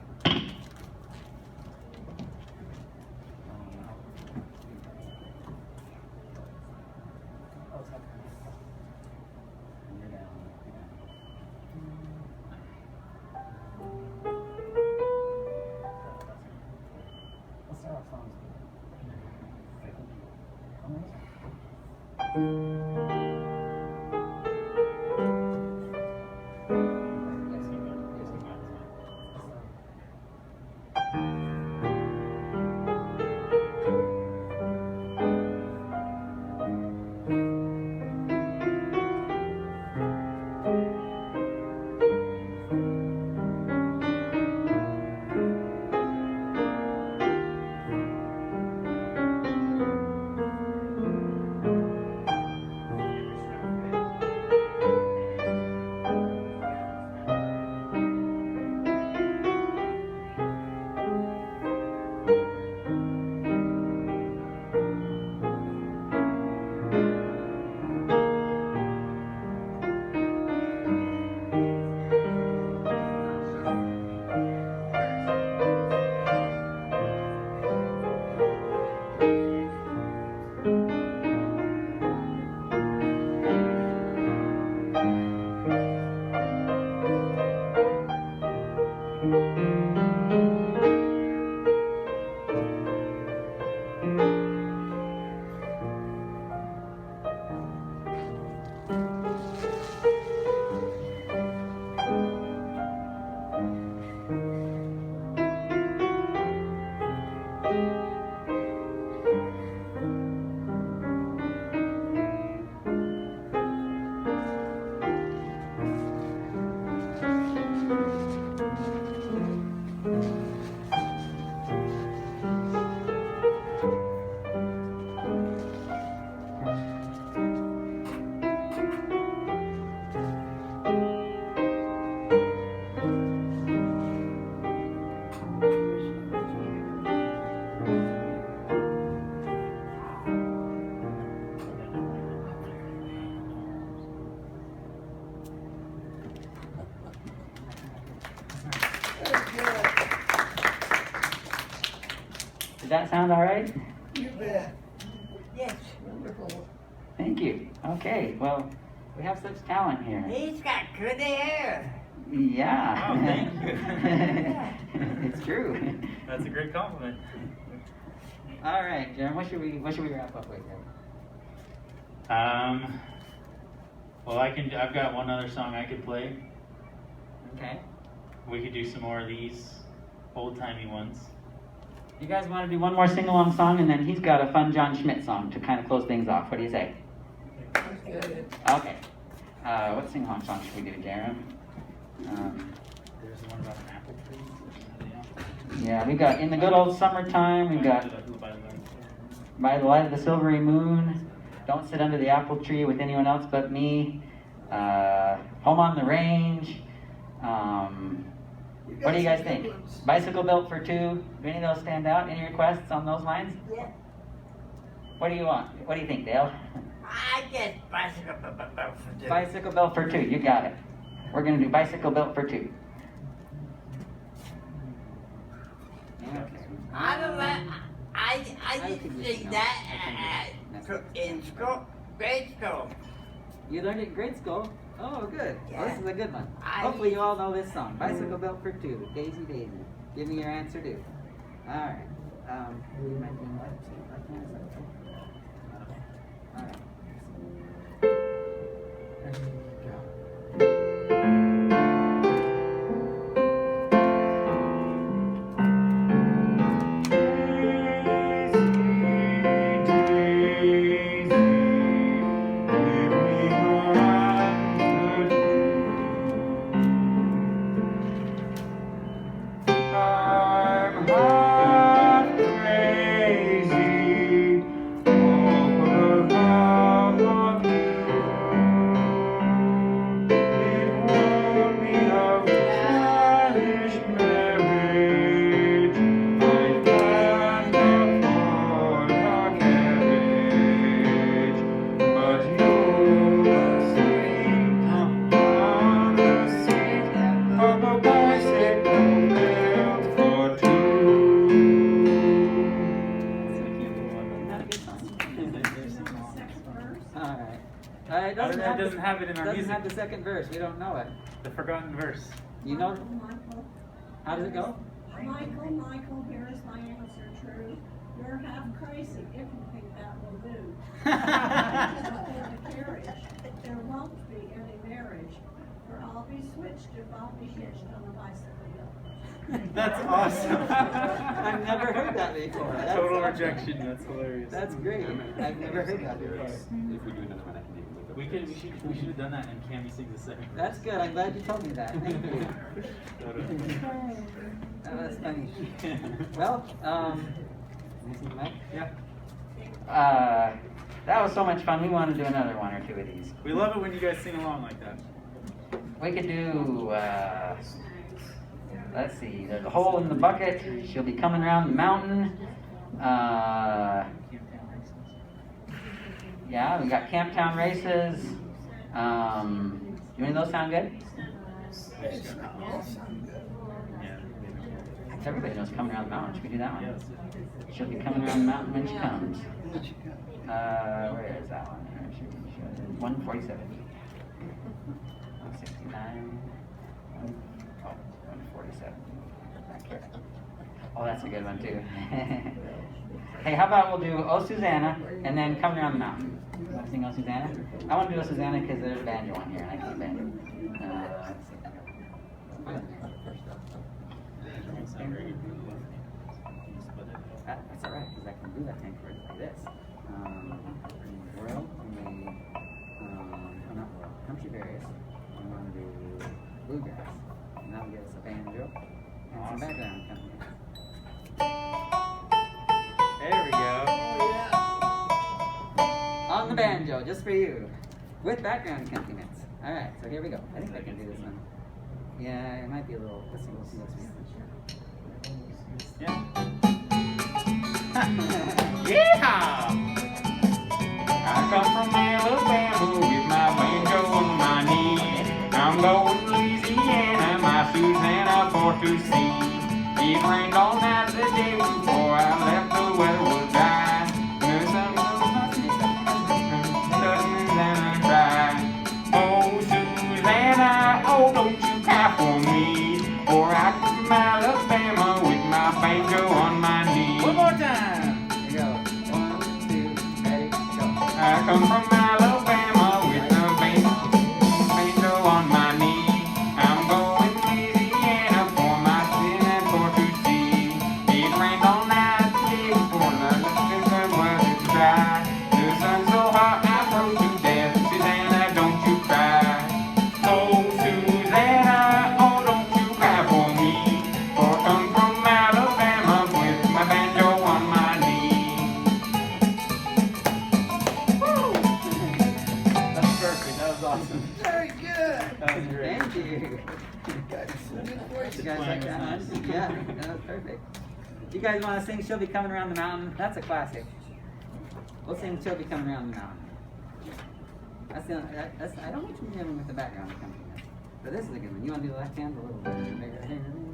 Did that sound all right? You bet. Yes. Wonderful. Thank you. Okay, well, we have such talent here. He's got good hair. Yeah. Oh, thank you. It's true. That's a great compliment. All right, Jarom, what should we wrap up with here? Well, I've got one other song I could play. Okay. We could do some more of these old-timey ones. You guys want to do one more sing-along song, and then he's got a fun John Schmidt song to kind of close things off. What do you say? Okay. Okay. What sing-along song should we do, Jarom? There's one about an apple tree. Yeah, we've got In the Good Old Summertime. We've got By the Light of the Silvery Moon. Don't Sit Under the Apple Tree with Anyone Else But Me. Home on the Range. What do you guys think? Bicycle Built for Two. Do any of those stand out? Any requests on those lines? Yeah. What do you want? What do you think, Dale? I guess bicycle for two. Bicycle Built for Two. You got it. We're going to do Bicycle Built for Two. Okay. I don't know. I used to sing that in school, grade school. You learned it in grade school? Oh, good. Well, this Yeah. is a good one. I- Hopefully you all know this song. Bicycle Built for Two. Daisy Daisy. Give me your answer due. All right. You might be left hand side. All right. There you go. have it in our doesn't music. have the second verse. We don't know it. The forgotten verse. You know? Michael, How does it go? Michael, here is my answer true. You're half crazy if you think that will do. In the carriage, there won't be any marriage, for I'll be switched if I'll be hitched on a bicycle. That's awesome. I've never heard that before. That's Total awesome. rejection. That's hilarious. That's great. I've never heard that before. If we do another one, I can even look up. We should have done that, and Cammy sings the second verse. That's good. I'm glad you told me that. Thank you. That was funny. Well, anything, Mike? Yeah. That was so much fun. We want to do another one or two of these. We love it when you guys sing along like that. We could do, let's see, there's a hole in the bucket. She'll be coming around the mountain. Yeah, we got Camptown races. Do any of those sound good? It's not all sound good. Yeah. Everybody knows coming around the mountain. Should we do that one? Yes. She'll be coming around the mountain when she comes. What you got? Where is that one? 147. 169. 147. Back here. Oh, that's a good one too. Hey, how about we'll do Oh Susanna and then Coming Around the Mountain. You want to sing Oh Susanna? I want to do Oh Susanna because there's a banjo on here and I can't banjo. Let's see. That's alright, because I can do that thing for it like this. World, not world, country various. I'm going to do bluegrass. And that'll give us a banjo and some background accompaniment. There we go. On the banjo, just for you. With background accompaniments. Alright, so here we go. I think I can do this one. Yeah, it might be a little, let's see what's Yeah. Yeah! I come from Alabama with my banjo on my knee. I'm going to Louisiana, my Susanna for to see. It rained all night the day before I left, the weather was dry. The sun was Susanna cry. Oh, Susanna, oh, don't you cry for me. For I come from Alabama with my banjo on my knee. One more time. Here we go. 1, 2, ready, go. I come from Alabama with a banjo on my knee. I'm going to Louisiana for my sin and for to see. It rained all night the day before the weather dry. The sun's so hot I froze to death. Susanna, don't you cry. Oh, Susanna, oh, don't you cry for me. For I come from Alabama with my banjo on my knee. That's perfect. That was awesome. Very good. That was great. Thank you. Got some good voice. You guys like that one? Yeah, that was perfect. You guys want to sing She'll Be Coming Around the Mountain? That's a classic. We'll sing She'll Be Coming Around the Mountain. I don't want you doing with the background accompaniment. But this is a good one. You want to do the left hand a little bit bigger?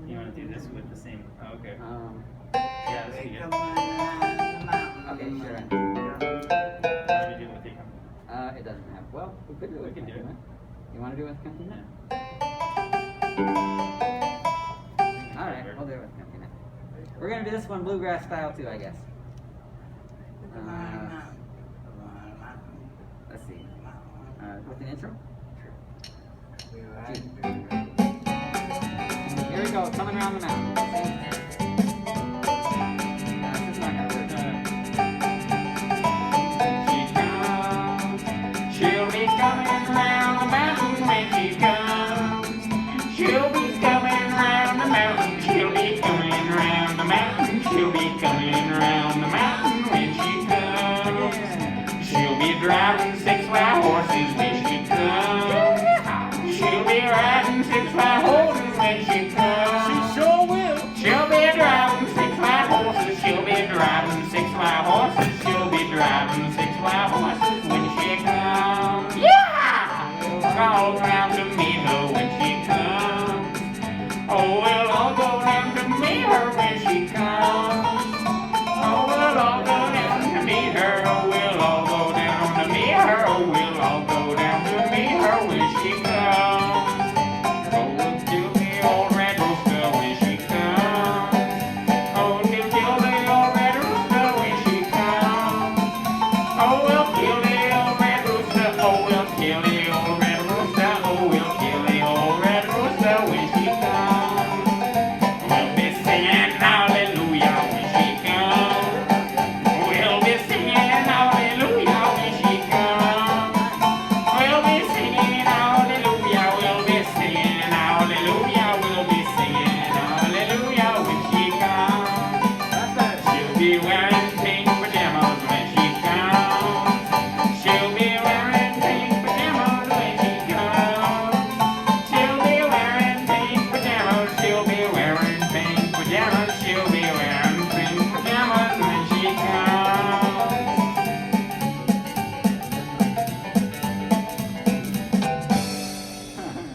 You want to do this with the same? Oh, okay. Yeah, this is good. Okay, sure. What do you do with the accompaniment? It doesn't have. Well, we could do it. We with can do it. accompaniment. You want to do it with accompaniment? All right, we'll do it with accompaniment. We're gonna do this one bluegrass style too, I guess. Let's see. With an intro. Here we go. Coming around the mountain. This is not gonna work. She'll be coming round the mountain when she comes. She'll be coming round the mountain. She'll be coming round the mountain. She'll be coming round the mountain when she comes. She'll be driving 6 wild horses when she comes. She'll be riding 6 wild horses when she comes. She sure will. She'll be driving 6 wild horses. She'll be driving 6 wild horses. She'll be driving 6 wild horses when she comes. Yeah! All around to meet her when she comes. Oh, we'll all go down to meet her when she comes. Oh, we'll all go down to meet her. Oh, we'll all go down to meet her. Oh, we'll all go down to meet her we'll kill the old red rooster when she comes. We'll be singing hallelujah when she comes. We'll be singing hallelujah when she comes. We'll be singing hallelujah, we'll be singing hallelujah, we'll be singing hallelujah when she comes. She'll be wearing pink pajamas when she comes. She'll be wearing pink pajamas when she comes. She'll be wearing pink pajamas, she'll be wearing pink pajamas, she'll be wearing pink pajamas when she comes.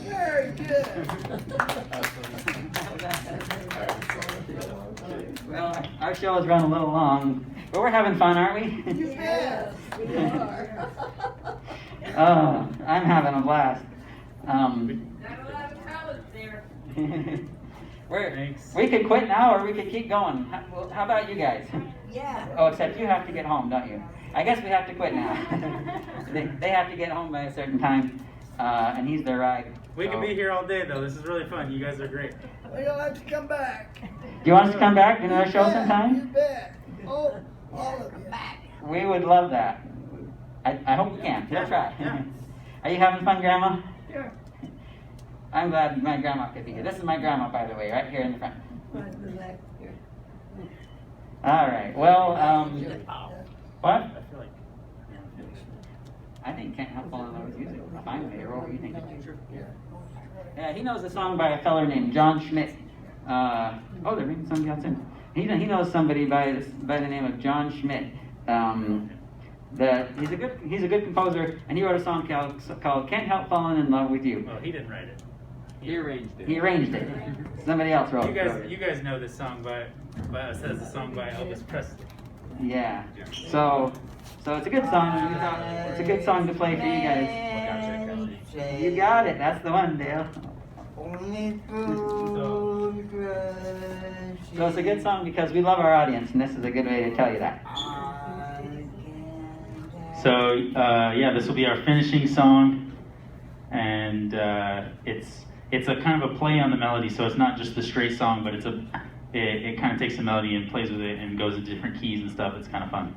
Very good. Well, our show has run a little long, but we're having fun, aren't we? Yes, we are. Oh, I'm having a blast. Got a lot of talent there. Thanks. We could quit now or we could keep going. How about you guys? Yeah. Oh, except you have to get home, don't you? I guess we have to quit now. they have to get home by a certain time, and he's their ride. We so. can be here all day though. This is really fun. You guys are great. Well, you'll have to come back. Do you want us to come back to another You show bet, sometime? You bet. Oh, all of you. We would love that. I hope we can. We'll try. Yeah. Are you having fun, Grandma? Sure. I'm glad my grandma could be here. This is my grandma, by the way, right here in the front. All right. Well, what? I feel like. I think Can't Help Falling in Love with Music. Finally, or what do you think? Yeah, he knows a song by a feller named John Schmidt. Oh, they're bringing somebody else in. He knows somebody by the name of John Schmidt. He's a good composer, and he wrote a song called "Can't Help Falling in Love with You." Well, he didn't write it. He arranged it. He arranged it. Somebody else wrote it. You guys know this song by us as a song by Elvis Presley. Yeah. So it's a good song. And we thought it's a good song to play for you guys. You got it. That's the one, Dale. So it's a good song because we love our audience, and this is a good way to tell you that. So yeah, this will be our finishing song, and it's a kind of a play on the melody. So it's not just the straight song, but it kind of takes the melody and plays with it and goes into different keys and stuff. It's kind of fun.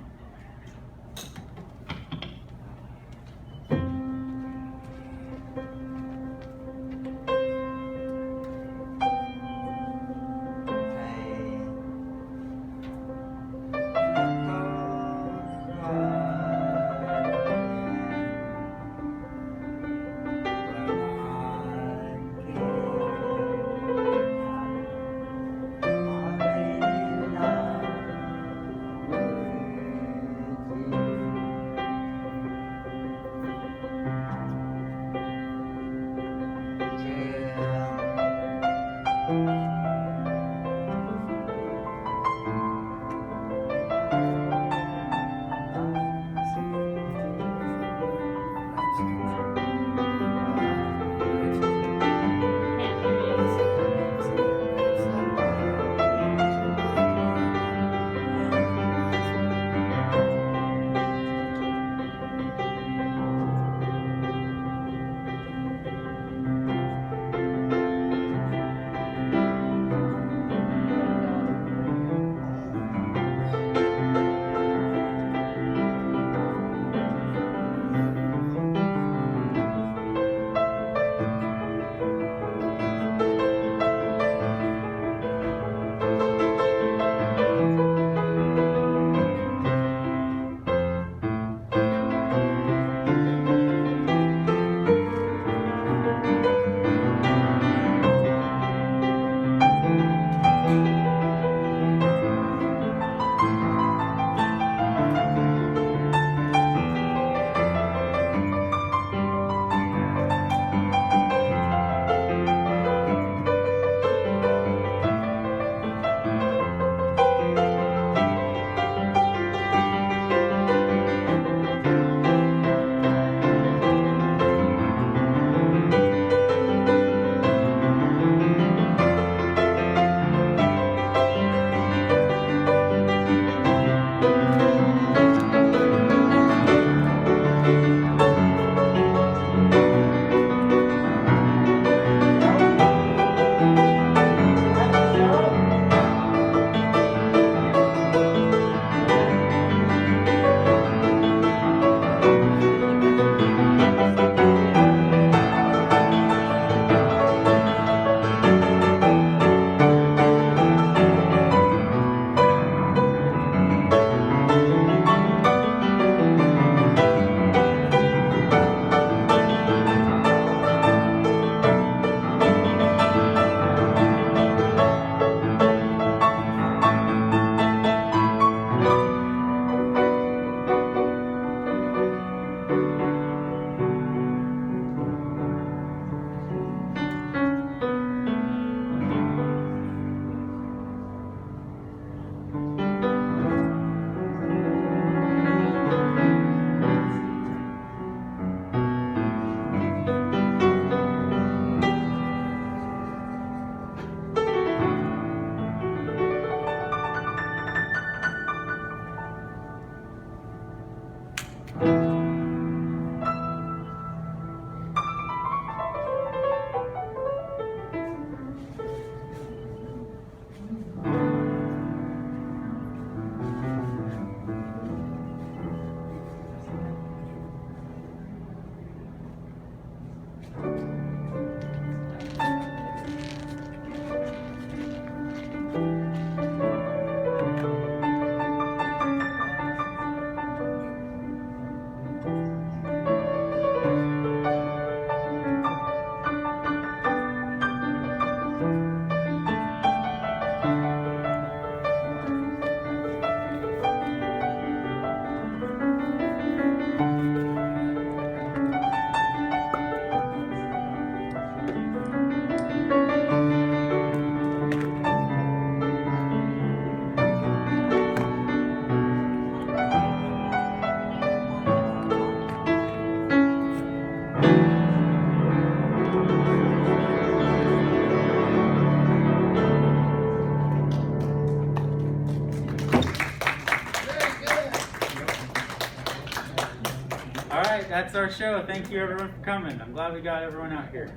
that's our show. Thank you everyone for coming. I'm glad we got everyone out here.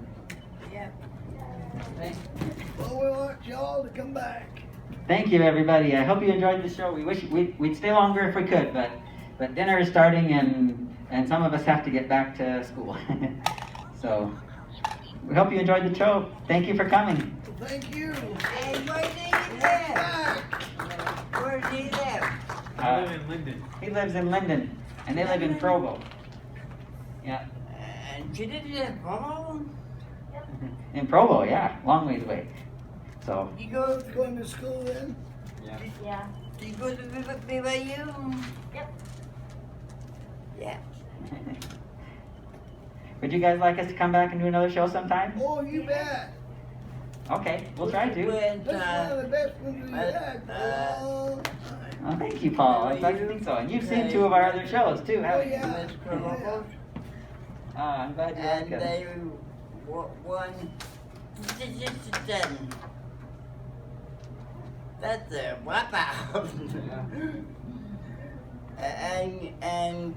Yeah. Well, we want y'all to come back. Thank you, everybody. I hope you enjoyed the show. We wish we'd stay longer if we could, but dinner is starting, and some of us have to get back to school. So we hope you enjoyed the show. Thank you for coming. Thank you. And where do you live? Back. Where do you live? I live in Linden. He lives in Linden, and they live in Provo. Yeah, And she didn't live home? in Provo, yeah, long ways away. So You go, Going to school then? Yeah. do you go to BYU? Yep. Yeah. would you guys like us to come back and do another show sometime? Oh, you bet. Okay, we'll try to. Went, That's one of the best ones we've had for a long time. Oh, thank you, Paul. I think so. And you've seen two of our other shows too, Oh, haven't you? yeah. Went to Columbus, Oh, I'm glad you like and them. they won 10. That's a wipeout. and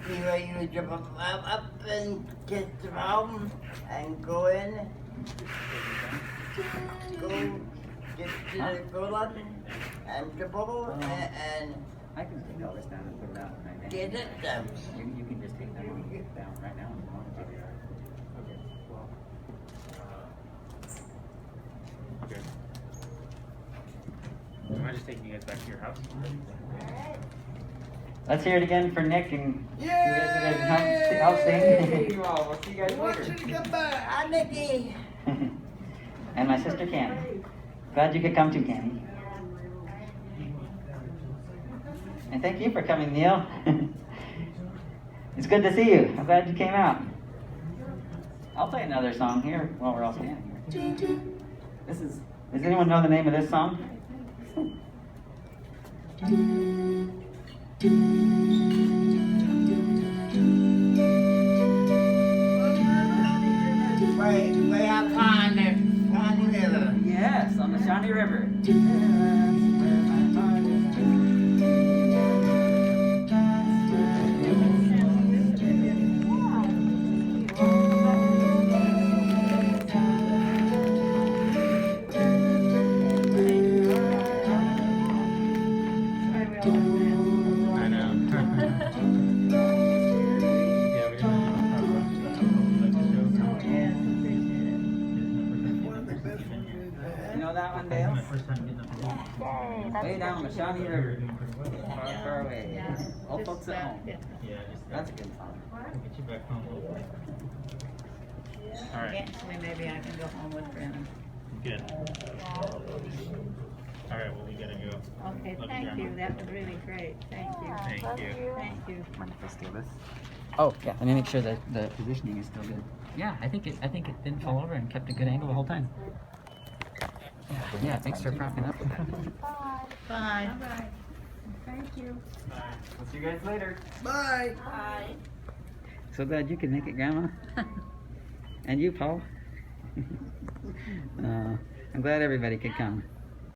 BYU jump up and get the home and go in. Go get to the goal line and the bubble and I can take all this down and put it out right now. get it done. You can just take that one down right now if you want to. Okay. Well. Okay. Am I just taking you guys back to your house? Let's hear it again for Nick and Yay! help sing. Well, we'll see you guys I want later. you to come back. Hi, Mickey. And my sister Cami. Glad you could come too, Cami. And thank you for coming, Neil. It's good to see you. I'm glad you came out. I'll play another song here while we're all standing here. Does anyone know the name of this song? We have found it on the river. Yes, on the Shawnee River. I know. Yeah, we didn't even talk about One of the best ones we've had. You know that one, Dale? first time getting up Yay, that's Way down the Shawnee River. Far, far away. Yeah. All Just, folks at home. yeah. Yeah, just That's a good song. get you back home. All right. Actually, maybe I can go home with Brenon. Good. All right. Well, we gotta go. Okay, Love you, thank you, Grandma. that was really great, thank you, Yeah, Thank love you. thank you. Oh, yeah, let me make sure that the positioning is still good. Yeah, I think it didn't fall over and kept a good angle the whole time. Yeah, thanks for propping up with that. Bye. Bye. Bye. Thank you. We'll see you guys later. Bye. Bye. So glad you could make it, Grandma. And you, Paul. I'm glad everybody could come.